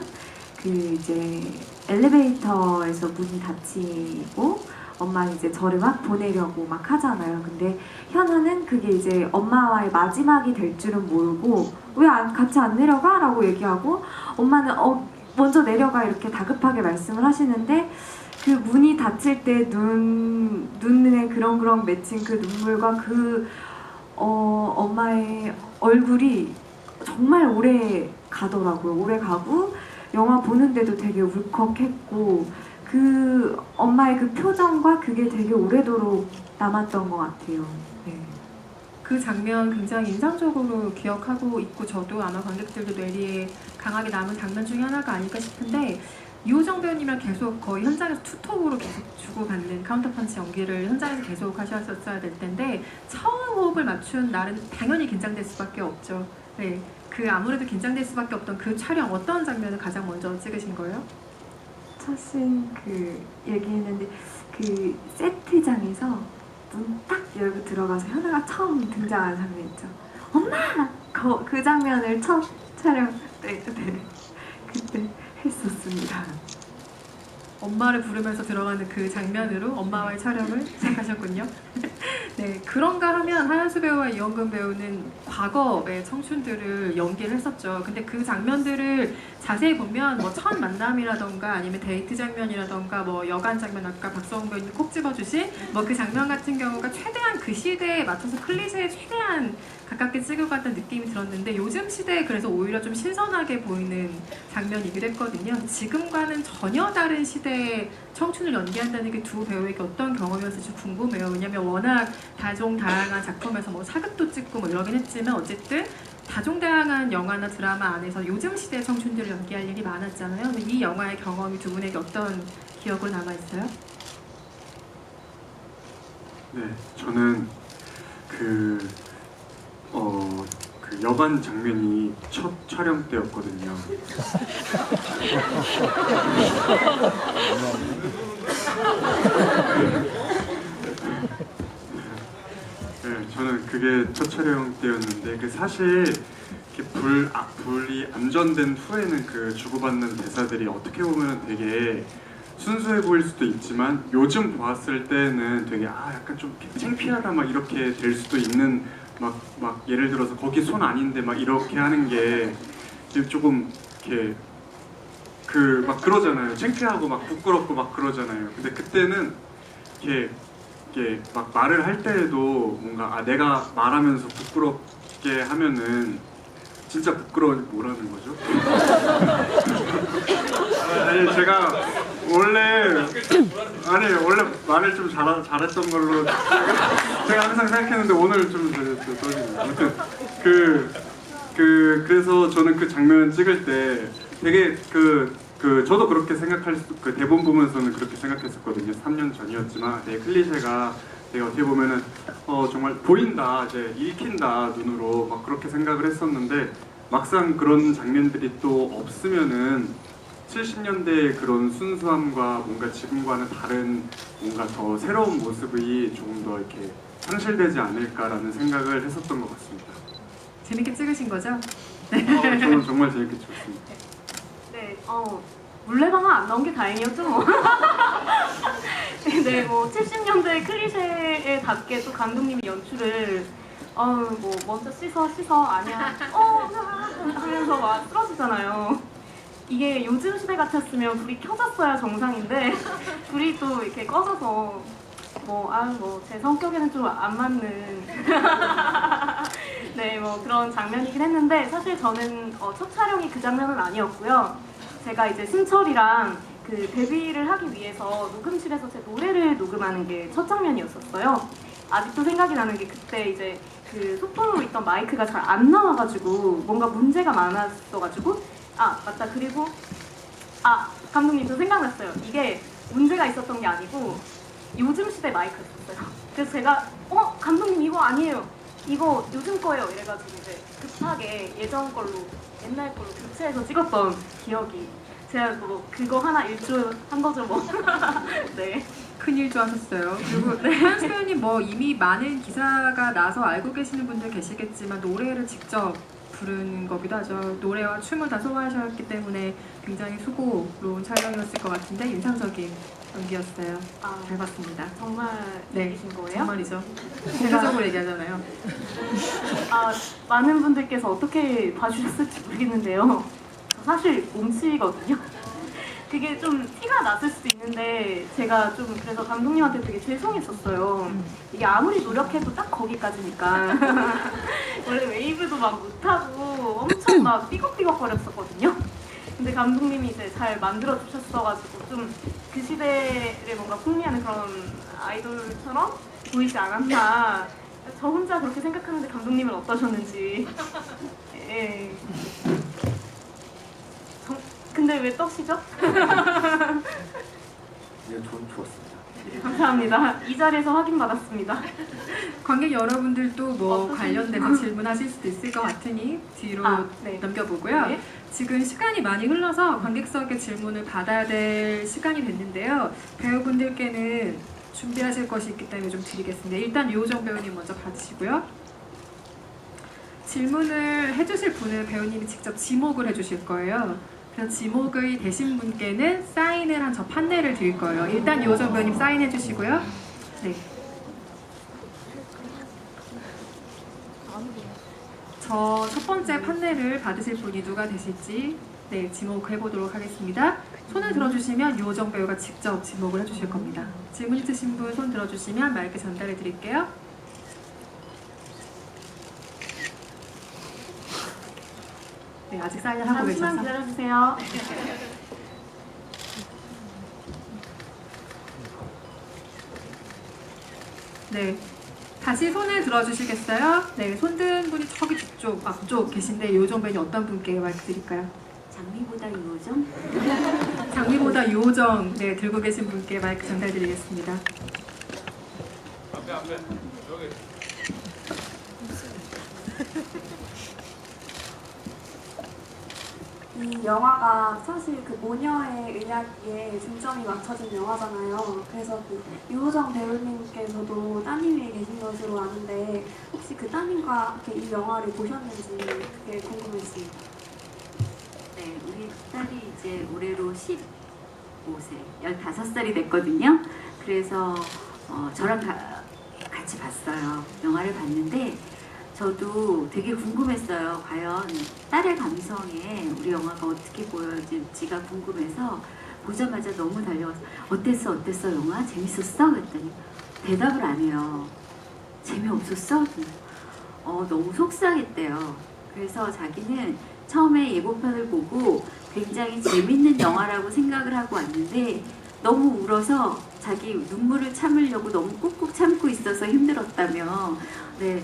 그 이제 엘리베이터에서 문이 닫히고 엄마 이제 저를 막 보내려고 막 하잖아요. 근데 현아는 그게 이제 엄마와의 마지막이 될 줄은 모르고 왜 같이 안 내려가? 라고 얘기하고, 엄마는 먼저 내려가 이렇게 다급하게 말씀을 하시는데, 그 문이 닫힐 때 눈에 그렁그렁 맺힌 그 눈물과 그 엄마의 얼굴이 정말 오래 가더라고요. 오래 가고 영화 보는데도 되게 울컥했고, 그 엄마의 그 표정과 그게 되게 오래도록 남았던 것 같아요. 네. 그 장면 굉장히 인상적으로 기억하고 있고, 저도 아마 관객들도 뇌리에 강하게 남은 장면 중에 하나가 아닐까 싶은데, 이호정 배우님이랑 계속 거의 현장에서 투톱으로 계속 주고받는 카운터펀치 연기를 현장에서 계속 하셨어야 될 텐데, 처음 호흡을 맞춘 날은 당연히 긴장될 수밖에 없죠. 네, 그 아무래도 긴장될 수밖에 없던 그 촬영, 어떤 장면을 가장 먼저 찍으신 거예요? 사실 그 얘기했는데, 그 세트장에서 문 딱 열고 들어가서 현아가 처음 등장하는 장면 있죠. 엄마! 그 장면을 첫 촬영 때 그때 했었습니다. 엄마를 부르면서 들어가는 그 장면으로 엄마와의 촬영을 시작하셨군요. 네, 그런가 하면 하현수 배우와 이원근 배우는 과거의 청춘들을 연기를 했었죠. 근데 그 장면들을 자세히 보면 뭐 첫 만남이라던가 아니면 데이트 장면이라던가 뭐 여관 장면, 아까 박성훈 배우님 콕 집어주신 뭐 그 장면 같은 경우가 최대한 그 시대에 맞춰서 클리셰에 최대한 가깝게 찍어갔던 느낌이 들었는데, 요즘 시대에 그래서 오히려 좀 신선하게 보이는 장면이기도 했거든요. 지금과는 전혀 다른 시대의 청춘을 연기한다는 게 두 배우에게 어떤 경험이었을지 궁금해요. 왜냐면 워낙 다종다양한 작품에서 뭐 사극도 찍고 뭐 이러긴 했지만, 어쨌든 다종다양한 영화나 드라마 안에서 요즘 시대의 청춘들을 연기할 일이 많았잖아요. 근데 이 영화의 경험이 두 분에게 어떤 기억으로 남아있어요? 네, 저는 그 여관 장면이 첫 촬영 때였거든요. 네, 저는 그게 첫 촬영 때였는데, 그 사실 이렇게 불이 안전된 후에는 그 주고받는 대사들이 어떻게 보면 되게 순수해 보일 수도 있지만, 요즘 봤을 때는 되게 약간 좀 창피하다 막 이렇게 될 수도 있는, 막 예를 들어서 거기 손 아닌데 막 이렇게 하는 게 조금 이렇게 막 그러잖아요. 창피하고 막 부끄럽고 막 그러잖아요. 근데 그때는 이렇게 막 말을 할 때에도 뭔가 내가 말하면서 있게 하면은 진짜 부끄러운 뭐라는 거죠? 아니 제가 원래 말을 좀 잘했던 걸로 제가 항상 생각했는데 오늘 좀 떨리네요. 아무튼 그래서 저는 그 장면 찍을 때 되게 저도 그렇게 생각할 그 대본 보면서는 그렇게 생각했었거든요. 3년 전이었지만 되게 클리셰가 되게 어떻게 보면은 정말 보인다, 이제 읽힌다 눈으로 막 그렇게 생각을 했었는데 막상 그런 장면들이 또 없으면은 70년대의 그런 순수함과 뭔가 지금과는 다른 뭔가 더 새로운 모습이 조금 더 이렇게 상실되지 않을까라는 생각을 했었던 것 같습니다. 재밌게 찍으신 거죠? 저는 정말 재밌게 찍었습니다. 네, 물레방아 안 나온 게 다행이었죠 뭐. 네, 뭐 70년대 클리셰에 답게 또 감독님이 연출을 뭐 먼저 씻어 아니야 하면서 막 쓰러지잖아요. 이게 요즘 시대 같았으면 불이 켜졌어야 정상인데 불이 또 이렇게 꺼져서 제 성격에는 좀 안 맞는 네, 뭐 그런 장면이긴 했는데 사실 저는 첫 촬영이 그 장면은 아니었고요. 제가 이제 신철이랑 그 데뷔를 하기 위해서 녹음실에서 제 노래를 녹음하는 게 첫 장면이었었어요. 아직도 생각이 나는 게 그때 이제 그 소품으로 있던 마이크가 잘 안 나와가지고 뭔가 문제가 많았어가지고 맞다. 그리고 감독님 저 생각났어요. 이게 문제가 있었던 게 아니고 요즘 시대 마이크였어요. 그래서 제가 감독님 이거 아니에요. 이거 요즘 거예요. 이래가지고 이제 급하게 예전 걸로 옛날 걸로 교체해서 찍었던 기억이 제가 뭐 그거 하나 일조한 거죠 뭐. 네. 큰일도 하셨어요. 그리고 하연수 배우님 뭐 이미 많은 기사가 나서 알고 계시는 분들 계시겠지만 노래를 직접 부르는 거기도 하죠. 노래와 춤을 다 소화하셨기 때문에 굉장히 수고로운 촬영이었을 것 같은데 인상적인 연기였어요. 잘 봤습니다. 정말 네, 얘기신 거예요? 정말이죠. 대표적으로 얘기하잖아요. 많은 분들께서 어떻게 봐주셨을지 모르겠는데요. 사실 몸치거든요. 그게 좀 티가 났을 수도 있는데 제가 좀 그래서 감독님한테 되게 죄송했었어요. 이게 아무리 노력해도 딱 거기까지니까. 원래 웨이브도 막 못하고 엄청 막 삐걱삐걱거렸었거든요. 근데 감독님이 이제 잘 만들어 주셨어가지고 좀 그 시대를 뭔가 풍미하는 그런 아이돌처럼 보이지 않았나. 저 혼자 그렇게 생각하는데 감독님은 어떠셨는지. 예. 근데 왜 떠시죠? 예, 전 좋았습니다. 예. 감사합니다. 이 자리에서 확인받았습니다. 관객 여러분들도 뭐 관련돼서 질문하실 수도 있을 것 같으니 뒤로 네. 넘겨보고요. 네. 지금 시간이 많이 흘러서 관객석의 질문을 받아야 될 시간이 됐는데요. 배우분들께는 준비하실 것이 있기 때문에 좀 드리겠습니다. 일단 유호정 배우님 먼저 받으시고요. 질문을 해주실 분은 배우님이 직접 지목을 해주실 거예요. 그래서 지목을 되신 분께는 사인을 한 저 판넬을 드릴 거예요. 일단 유호정 배우님 사인해 주시고요. 네. 저 첫 번째 판넬을 받으실 분이 누가 되실지 지목해 보도록 하겠습니다. 손을 들어주시면 유호정 배우가 직접 지목을 해주실 겁니다. 질문 있으신 분 손 들어주시면 마이크 전달해 드릴게요. 네, 아직 사인을 하고 잠시만 계셔서. 기다려주세요. 네. 다시 손을 들어주시겠어요? 네, 손든 분이 저기 뒤쪽, 앞쪽 계신데 유호정 배우님 어떤 분께 마이크 드릴까요? 장미보다 유호정? 장미보다 유호정 들고 계신 분께 마이크 전달드리겠습니다. 앞에 여기. 이 영화가 사실 그 모녀의 이야기에 중점이 맞춰진 영화잖아요. 그래서 그 유호정 배우님께서도 따님이 계신 것으로 아는데 혹시 그 따님과 함께 이 영화를 보셨는지 그게 궁금했습니다. 네, 우리 딸이 이제 올해로 15세, 15살이 됐거든요. 그래서 저랑 같이 봤어요. 영화를 봤는데 저도 되게 궁금했어요. 과연 딸의 감성에 우리 영화가 어떻게 보여질지가 궁금해서 보자마자 너무 달려와서 어땠어 영화? 재밌었어? 그랬더니 대답을 안 해요. 재미없었어? 너무 속상했대요. 그래서 자기는 처음에 예고편을 보고 굉장히 재밌는 영화라고 생각을 하고 왔는데 너무 울어서 자기 눈물을 참으려고 너무 꾹꾹 참고 있어서 힘들었다며. 네,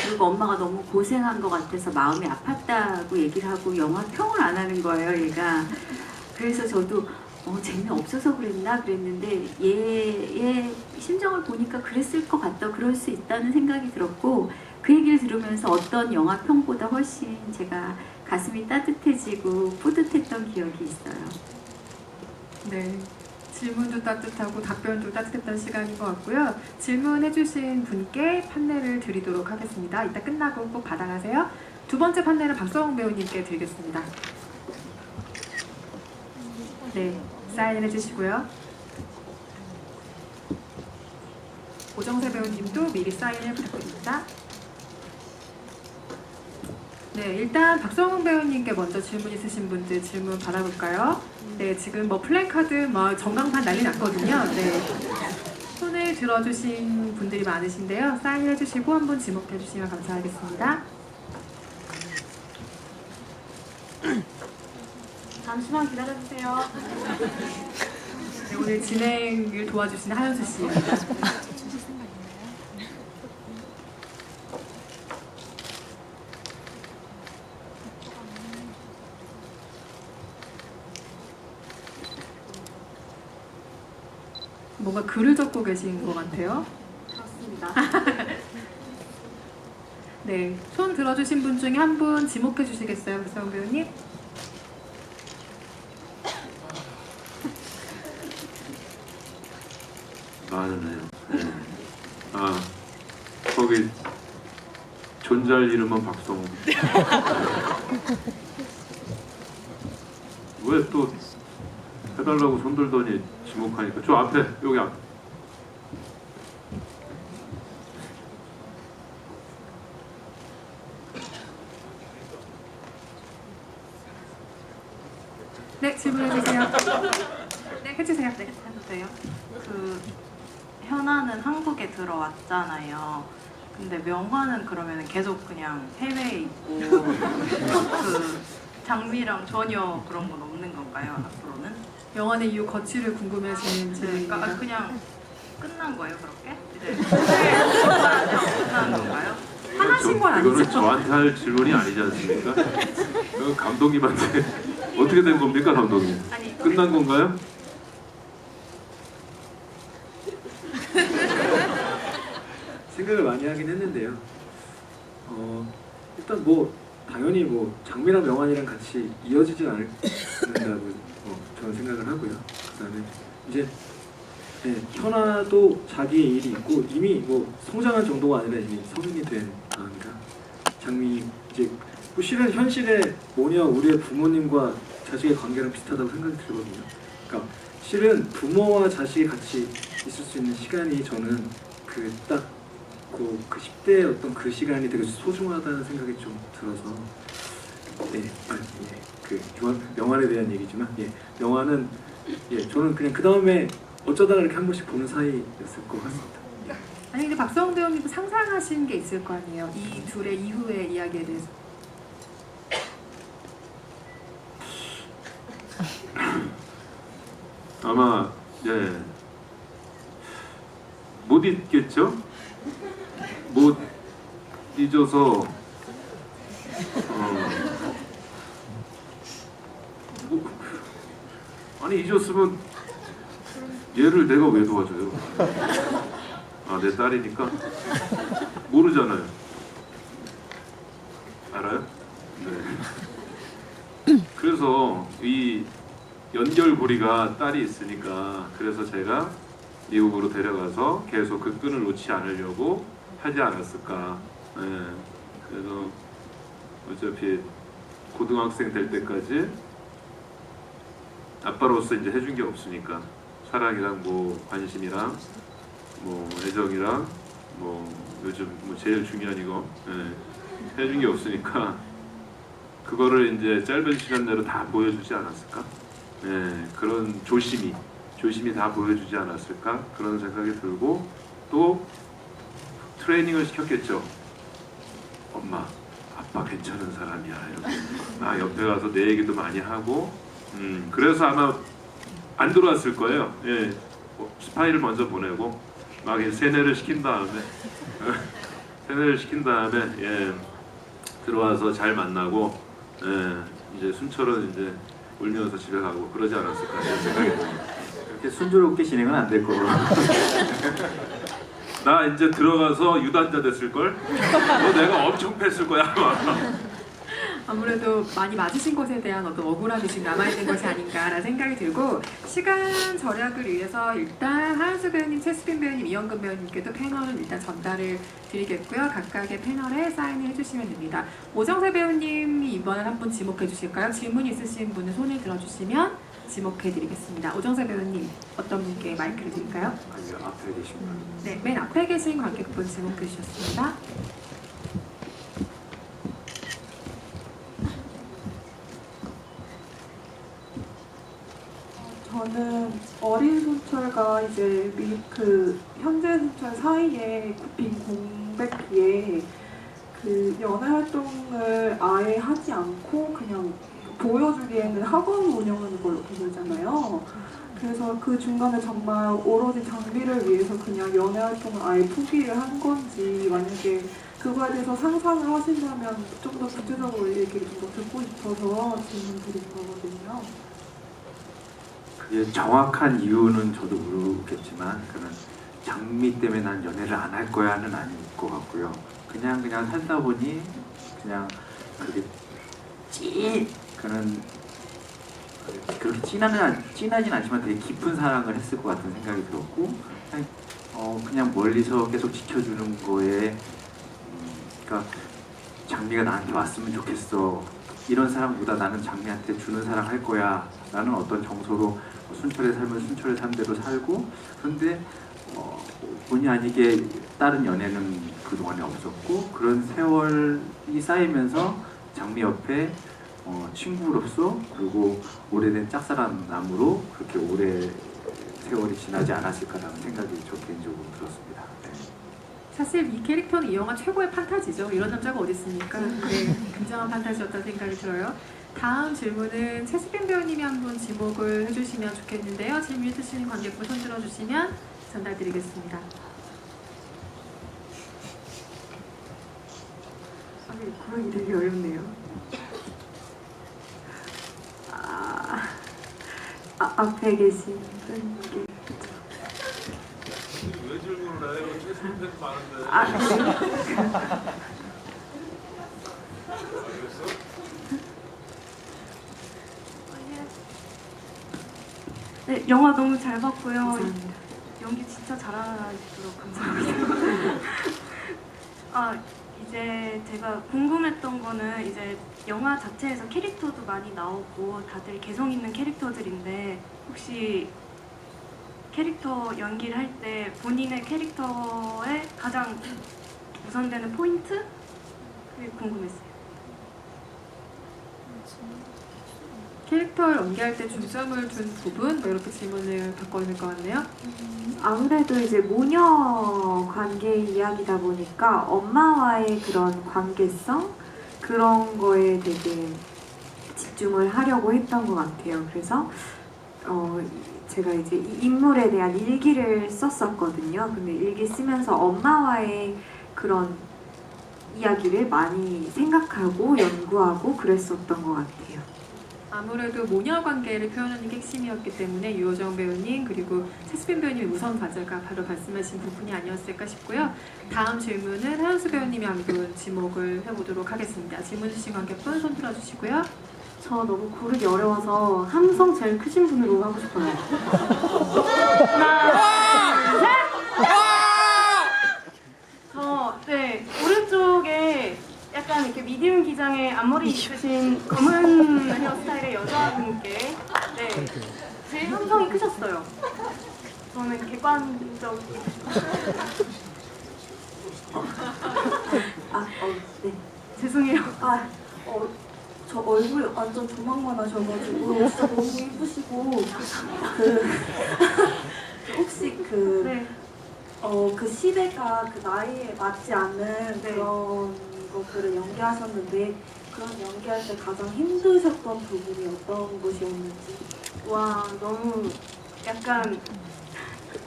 그리고 엄마가 너무 고생한 것 같아서 마음이 아팠다고 얘기를 하고 영화 평을 안 하는 거예요, 얘가. 그래서 저도 재미없어서 그랬나 그랬는데 얘의 심정을 보니까 그랬을 것 같다, 그럴 수 있다는 생각이 들었고, 그 얘기를 들으면서 어떤 영화 평보다 훨씬 제가 가슴이 따뜻해지고 뿌듯했던 기억이 있어요. 네. 질문도 따뜻하고 답변도 따뜻했던 시간인 것 같고요. 질문해주신 분께 판넬을 드리도록 하겠습니다. 이따 끝나고 꼭 받아가세요. 두 번째 판넬은 박성웅 배우님께 드리겠습니다. 네, 사인을 해주시고요. 오정세 배우님도 미리 사인을 부탁드립니다. 네, 일단 박성웅 배우님께 먼저 질문 있으신 분들 질문 받아볼까요? 네, 지금 플래카드 전광판 난리 났거든요. 네, 손을 들어주신 분들이 많으신데요. 사인을 해주시고 한번 지목해주시면 감사하겠습니다. 잠시만 기다려주세요. 네, 오늘 진행을 도와주신 하연수 씨입니다. 뭔가 글을 적고 계신 것 같아요. 그렇습니다. 네, 손 들어주신 분 중에 한 분 지목해 주시겠어요, 박성웅 배우님? 많으네요. 네. 거기 존잘 이름은 박성웅. 왜 또 해달라고 손 들더니 지목하니까 저 앞에 여기 앞. 네, 질문해 주세요. 네, 해주세요. 네. 해도 돼요? 현아는 한국에 들어왔잖아요. 근데 명화는 그러면 계속 그냥 해외에 있고 장미랑 전혀 그런 건 없는 건가요, 앞으로는? 영화의 이후 거취를 궁금해하시는 질문입니다. 그냥 끝난 거예요, 그렇게? 이제 끝난 건가요? 화나신 건 이거는 아니죠? 저한테 할 질문이 아니지 않습니까? 이거 감독님한테 어떻게 된 겁니까, 감독님? 아니, 끝난 건가요? 생각을 많이 하긴 했는데요. 일단 당연히 장미랑 명환이랑 같이 이어지지 않는다고 저는 생각을 하고요. 그다음에 이제 현아도 자기의 일이 있고 이미 성장한 정도가 아니라 이미 성인이 된 아이가 장미 이제 실은 현실의 모녀 우리의 부모님과 자식의 관계랑 비슷하다고 생각이 들거든요. 그러니까 실은 부모와 자식이 같이 있을 수 있는 시간이 저는 그 10대의 어떤 그 시간이 되게 소중하다는 생각이 좀 들어서 이건 영화에 대한 얘기지만 영화는 저는 그냥 그 다음에 어쩌다가 이렇게 한 번씩 보는 사이였을 것 같습니다. 아니 근데 박성웅 배우님도 상상하신 게 있을 거 아니에요? 이 둘의 이후의 이야기에 대해서. 아마 못 잊겠죠? 못 잊어서 아니 잊었으면 얘를 내가 왜 도와줘요? 내 딸이니까 모르잖아요. 알아요? 네. 그래서 이 연결고리가 딸이 있으니까 그래서 제가 미국으로 데려가서 계속 그 끈을 놓지 않으려고 하지 않았을까. 그래서 어차피 고등학생 될 때까지 아빠로서 이제 해준 게 없으니까 사랑이랑 관심이랑 애정이랑 요즘 제일 중요한 이거 해준 게 없으니까 그거를 이제 짧은 시간 내로 다 보여주지 않았을까? 그런 조심히 다 보여주지 않았을까? 그런 생각이 들고 또 트레이닝을 시켰겠죠. 엄마, 아빠 괜찮은 사람이야 이렇게 막 옆에 가서 내 얘기도 많이 하고 그래서 아마 안 들어왔을 거예요. 예, 스파이를 먼저 보내고 막 세뇌를 시킨 다음에 예, 들어와서 잘 만나고 예, 이제 순철은 이제 울면서 집에 가고 그러지 않았을까 이런 생각이 듭니다. 그렇게 순조롭게 진행은 안 될 거고. 나 이제 들어가서 유단자 됐을 걸. 너 내가 엄청 팼을 거야. 아무래도 많이 맞으신 것에 대한 어떤 억울함이 지금 남아있는 것이 아닌가라는 생각이 들고, 시간 절약을 위해서 일단 하은수 배우님, 최수빈 배우님, 이영근 배우님께도 패널을 일단 전달을 드리겠고요. 각각의 패널에 사인을 해주시면 됩니다. 오정세 배우님이 이번에 한 분 지목해 주실까요? 질문 있으신 분은 손을 들어주시면 지목해 드리겠습니다. 오정세 배우님, 어떤 분께 마이크를 드릴까요? 아니요, 앞에 계신 분. 네, 맨 앞에 계신 관객분 지목해 주셨습니다. 저는 어린 순철과 이제 현재 순철 사이에 빈 공백기에 그 연애 활동을 아예 하지 않고 그냥 보여주기에는 학원 운영하는 걸로 보이잖아요. 그래서 그 중간에 정말 오로지 장비를 위해서 그냥 연애 활동을 아예 포기를 한 건지, 만약에 그거에 대해서 상상을 하신다면 좀 더 구체적으로 얘기를 좀 더 듣고 싶어서 질문 드린 거거든요. 그게 정확한 이유는 저도 모르겠지만, 그는 장미 때문에 난 연애를 안 할 거야는 아닐 것 같고요. 그냥 살다 보니 그냥 그게 그는 그렇게 진하진 않지만 되게 깊은 사랑을 했을 것 같은 생각이 들었고, 그냥 멀리서 계속 지켜주는 거에, 그러니까 장미가 나한테 왔으면 좋겠어, 이런 사랑보다 나는 장미한테 주는 사랑 할 거야 라는 어떤 정서로 순철의 삶을 순철의 삶대로 살고, 그런데 본의 아니게 다른 연애는 그동안에 없었고, 그런 세월이 쌓이면서 장미 옆에 친구로서, 그리고 오래된 짝사랑남으로 그렇게 오래 세월이 지나지 않았을까라는 생각이 저 개인적으로 들었습니다. 네. 사실 이 캐릭터는 이 영화 최고의 판타지죠. 이런 남자가 어디 있습니까? 네, 굉장한 판타지였다는 생각이 들어요. 다음 질문은 최수빈 배우님이 한 분 지목을 해주시면 좋겠는데요. 질문 있으신 관객분 손 들어주시면 전달드리겠습니다. 고르기 되게 어렵네요. 앞에 계신 분께. 왜 질문을 해? 최수빈 팬 많은데. 네, 영화 너무 잘 봤고요. 감사합니다. 연기 진짜 잘하시도록 감사합니다. 이제 제가 궁금했던 거는, 이제 영화 자체에서 캐릭터도 많이 나오고 다들 개성 있는 캐릭터들인데, 혹시 캐릭터 연기를 할 때 본인의 캐릭터에 가장 우선되는 포인트? 그게 궁금했어요. 캐릭터를 연기할 때 중점을 둔 부분? 뭐 이렇게 질문을 바꿔야 될 것 같네요. 아무래도 이제 모녀 관계 이야기다 보니까 엄마와의 그런 관계성? 그런 거에 되게 집중을 하려고 했던 것 같아요. 그래서 제가 이제 이 인물에 대한 일기를 썼었거든요. 근데 일기 쓰면서 엄마와의 그런 이야기를 많이 생각하고 연구하고 그랬었던 것 같아요. 아무래도 모녀 관계를 표현하는 게 핵심이었기 때문에 유호정 배우님 그리고 최수빈 배우님의 우선 과제가 바로 말씀하신 부분이 아니었을까 싶고요. 다음 질문은 하은수 배우님이 한 분 지목을 해보도록 하겠습니다. 질문 주신 관객분 손 들어주시고요. 저 너무 고르기 어려워서 함성 제일 크신 분으로 하고 싶어요. 하나, 둘, 셋! 네, 오른쪽에 약간 이렇게 미디움 기장의 앞머리 있으신 검은 헤어스타일의 여자분께, 네, 제일 함성이 크셨어요. 저는 객관적. 네. 죄송해요. 저 얼굴이 완전 조망만 하셔가지고 진짜 너무 이쁘시고, 혹시 네. 그 시대가 그 나이에 맞지 않는 네. 그런 것들을 연기하셨는데 그런 연기할 때 가장 힘드셨던 부분이 어떤 것이었는지. 와, 너무 약간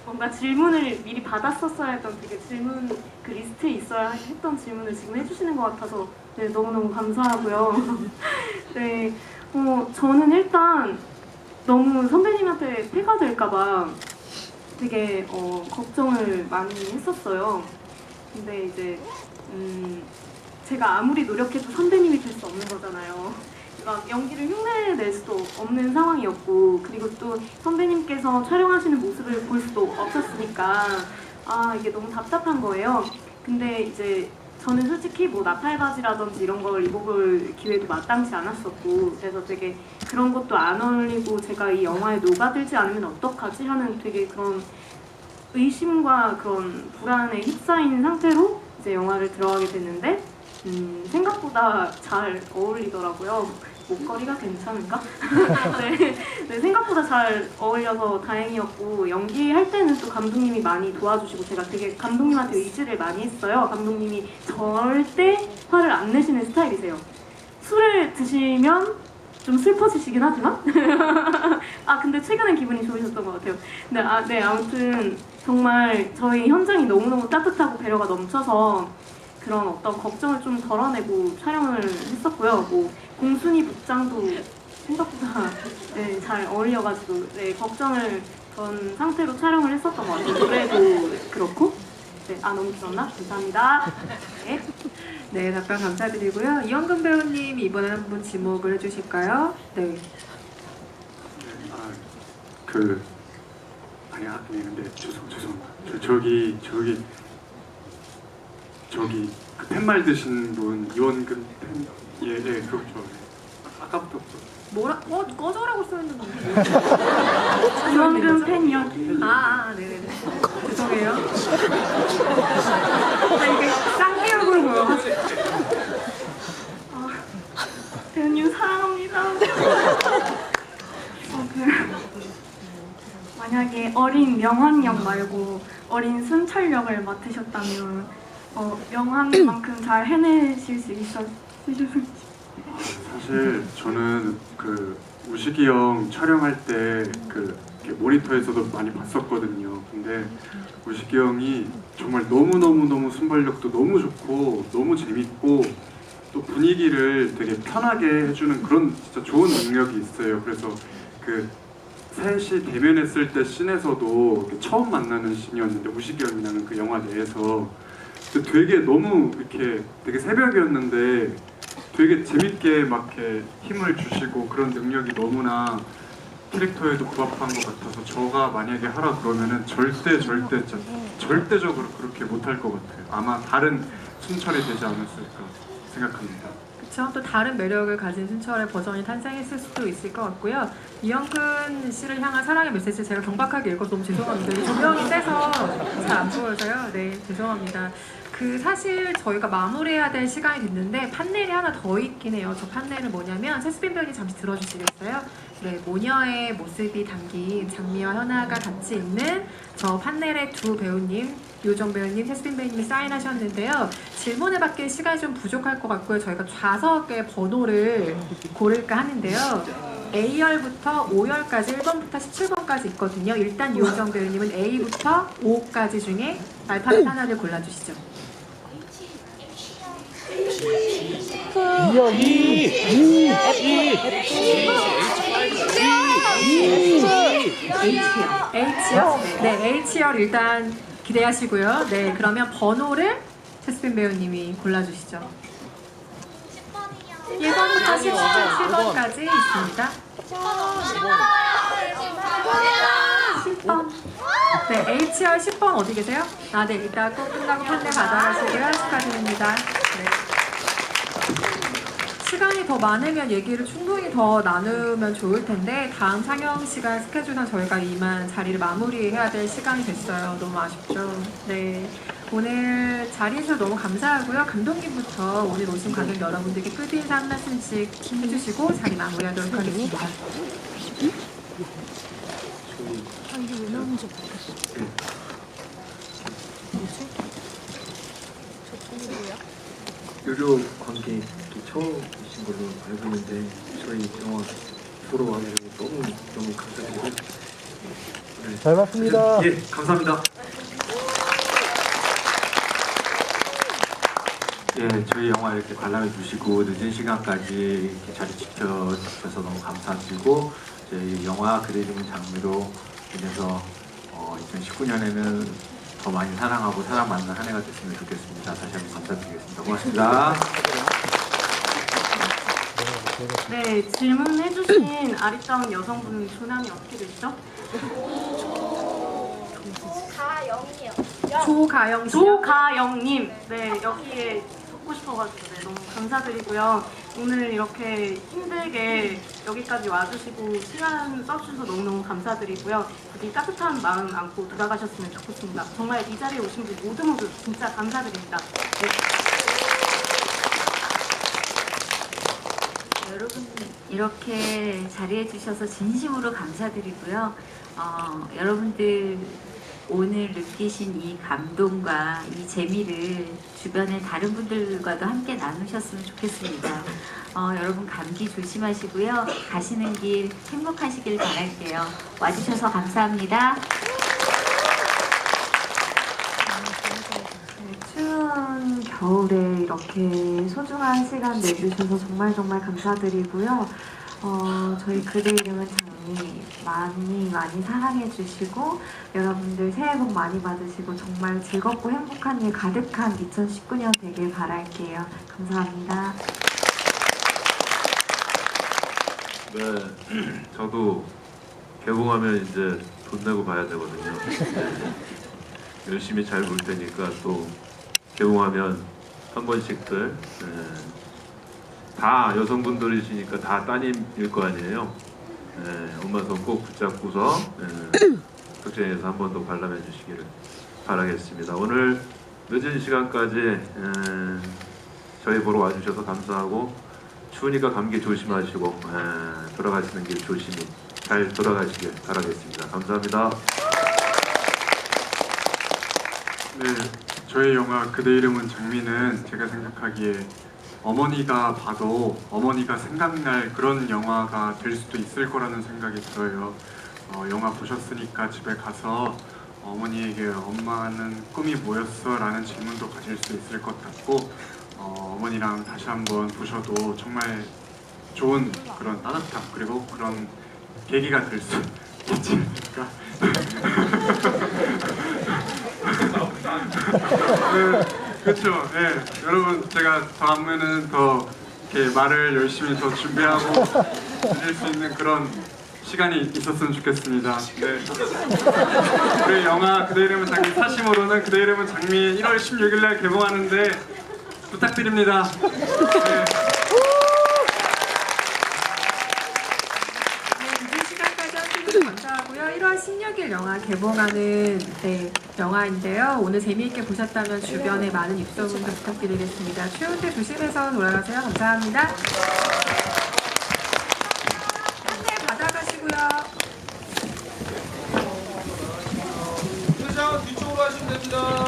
뭔가 질문을 미리 받았었어야 했던 되게 질문 그 리스트에 있어야 했던 질문을 지금 해주시는 것 같아서 네, 너무너무 감사하고요. 네, 저는 일단 너무 선배님한테 폐가 될까봐 되게 걱정을 많이 했었어요. 근데 이제 제가 아무리 노력해도 선배님이 될 수 없는 거잖아요. 막 연기를 흉내낼 수도 없는 상황이었고, 그리고 또 선배님께서 촬영하시는 모습을 볼 수도 없었으니까 이게 너무 답답한 거예요. 근데 이제 저는 솔직히 뭐 나팔바지라든지 이런 걸 입어볼 기회도 마땅치 않았었고, 그래서 되게 그런 것도 안 어울리고 제가 이 영화에 녹아들지 않으면 어떡하지 하는 되게 그런 의심과 그런 불안에 휩싸인 상태로 이제 영화를 들어가게 됐는데 생각보다 잘 어울리더라고요. 목걸이가 괜찮은가? 네, 생각보다 잘 어울려서 다행이었고, 연기할 때는 또 감독님이 많이 도와주시고 제가 되게 감독님한테 의지를 많이 했어요. 감독님이 절대 화를 안 내시는 스타일이세요. 술을 드시면 좀 슬퍼지시긴 하지만 근데 최근엔 기분이 좋으셨던 것 같아요. 네, 아무튼 정말 저희 현장이 너무너무 따뜻하고 배려가 넘쳐서 그런 어떤 걱정을 좀 덜어내고 촬영을 했었고요. 뭐 공순이 복장도 생각보다 네, 잘 어울려가지고 네, 걱정을 던 상태로 촬영을 했었던 것 같아요. 노래도 그렇고. 네, 너무 길었나? 감사합니다. 네, 답변 감사드리고요. 이현근 배우님 이번에 한번 지목을 해주실까요? 네. 근데 죄송합니다. 저기 그 팻말 드신 분 이원근 팬 그렇죠. 아까부터 꺼져라고 써있는 건데. 이원근 팬이요. 네네네. 죄송해요. 이게 쌍기 얼굴 보여가지고. 배우님 사랑합니다. 만약에 어린 명환 역 말고 어린 순철 역을 맡으셨다면 명환만큼 잘 해내실 수 있으실지. 사실 저는 그 우식이 형 촬영할 때 이렇게 모니터에서도 많이 봤었거든요. 근데 우식이 형이 정말 너무 순발력도 너무 좋고 너무 재밌고 또 분위기를 되게 편하게 해주는 그런 진짜 좋은 능력이 있어요. 그래서 그 셋이 대면했을 때 씬에서도 처음 만나는 씬이었는데 우식이 형이라는 그 영화 내에서 되게 너무 이렇게 되게 새벽이었는데 되게 재밌게 막 이렇게 힘을 주시고 그런 능력이 너무나 캐릭터에도 부합한 것 같아서 저가 만약에 하라 그러면은 절대적으로 그렇게 못할 것 같아요. 아마 다른 순철이 되지 않았을까 생각합니다. 그쵸? 또 다른 매력을 가진 순철의 버전이 탄생했을 수도 있을 것 같고요. 이현근 씨를 향한 사랑의 메시지 제가 경박하게 읽어서 너무 죄송합니다. 조명이 세서 잘 안 보여서요. 네, 죄송합니다. 사실 저희가 마무리해야 될 시간이 됐는데 판넬이 하나 더 있긴 해요. 저 판넬은 뭐냐면 세스빈 배우님 잠시 들어주시겠어요? 네, 모녀의 모습이 담긴 장미와 현아가 같이 있는 저 판넬의 두 배우님, 유정 배우님, 세스빈 배우님이 사인하셨는데요. 질문에 받기엔 시간이 좀 부족할 것 같고요. 저희가 좌석의 번호를 고를까 하는데요. A열부터 5열까지 1번부터 17번까지 있거든요. 일단 유정 배우님은 A부터 5까지 중에 알파벳 하나를 골라주시죠. 2열 2 H요? 네, H열 일단 기대하시고요. 네, 그러면 번호를 세스빈 배우님이 골라주시죠. 1번부터 17번까지 있습니다. 10번. 네, H열 10번 어디 계세요? 네, 이따 꼭 끝나고 판넬 받아가시고요. 축하드립니다. 네. 시간이 더 많으면 얘기를 충분히 더 나누면 좋을 텐데 다음 상영 시간 스케줄상 저희가 이만 자리를 마무리해야 될 시간이 됐어요. 너무 아쉽죠? 네. 오늘 자리해주셔서 너무 감사하고요. 감독님부터 오늘 오신 관객 여러분들께 끝인사 한 말씀씩 해주시고 자리 마무리하도록 하겠습니다. 이게 왜 나오는지 모르겠어. 뭐지? 저 누구야? 의료 관계 처음이신 걸로 알고 있는데 저희 영화 보러 와주셔서 너무 감사드리고 네. 잘 봤습니다. 예, 감사합니다. 예, 저희 영화 이렇게 관람해 주시고 늦은 시간까지 이렇게 자리 지켜주셔서 너무 감사드리고 저희 영화 그대 이름은 장미로 인해서 2019년에는 더 많이 사랑하고 사랑받는 한 해가 됐으면 좋겠습니다. 다시 한번 감사드리겠습니다. 고맙습니다. 네, 질문해주신 아리따운 여성분 조남이 어떻게 되시죠? 조가영 씨. 조가영님, 네, 여기에 속고 싶어가지고 네, 너무 감사드리고요. 오늘 이렇게 힘들게 여기까지 와주시고 시간 써주셔서 너무너무 감사드리고요. 부디 따뜻한 마음 안고 돌아가셨으면 좋겠습니다. 정말 이 자리에 오신 분 모두 진짜 감사드립니다. 네. 여러분 이렇게 자리해 주셔서 진심으로 감사드리고요. 여러분들 오늘 느끼신 이 감동과 이 재미를 주변의 다른 분들과도 함께 나누셨으면 좋겠습니다. 여러분 감기 조심하시고요. 가시는 길 행복하시길 바랄게요. 와주셔서 감사합니다. 추운 겨울에 이렇게 소중한 시간 내주셔서 정말 감사드리고요. 저희 그대 이름은 장미 많이 사랑해 주시고 여러분들 새해 복 많이 받으시고 정말 즐겁고 행복한 일 가득한 2019년 되길 바랄게요. 감사합니다. 네, 저도 개봉하면 이제 돈 내고 봐야 되거든요. 네, 열심히 잘 볼 테니까 또 개봉하면 한 번씩들 다 여성분들이시니까 다 따님일 거 아니에요. 엄마 손 꼭 붙잡고서 극장에서 한 번 더 관람해 주시기를 바라겠습니다. 오늘 늦은 시간까지 저희 보러 와주셔서 감사하고 추우니까 감기 조심하시고 돌아가시는 길 조심히 잘 돌아가시길 바라겠습니다. 감사합니다. 네, 저희 영화 그대 이름은 장미는 제가 생각하기에 어머니가 봐도 어머니가 생각날 그런 영화가 될 수도 있을 거라는 생각이 들어요. 영화 보셨으니까 집에 가서 어머니에게 엄마는 꿈이 뭐였어? 라는 질문도 가질 수 있을 것 같고 어머니랑 다시 한번 보셔도 정말 좋은 그런 따뜻함 그리고 그런 계기가 될 수 있지 않을까. 그렇죠. 네, 여러분 제가 다음에는 더 이렇게 말을 열심히 더 준비하고 드릴 수 있는 그런 시간이 있었으면 좋겠습니다. 네. 우리 영화 그대 이름은 장미 사심으로는 그대 이름은 장미 1월 16일날 개봉하는데 부탁드립니다. 네. 늦은 시간까지 함께해주셔서 감사하고요. 1월 16일 영화 개봉하는 영화인데요. 오늘 재미있게 보셨다면 주변에 많은 입소문도 부탁드리겠습니다. 추운데 조심해서 돌아가세요. 감사합니다. 한대 받아가시고요. 회장 뒤쪽으로 하시면 됩니다.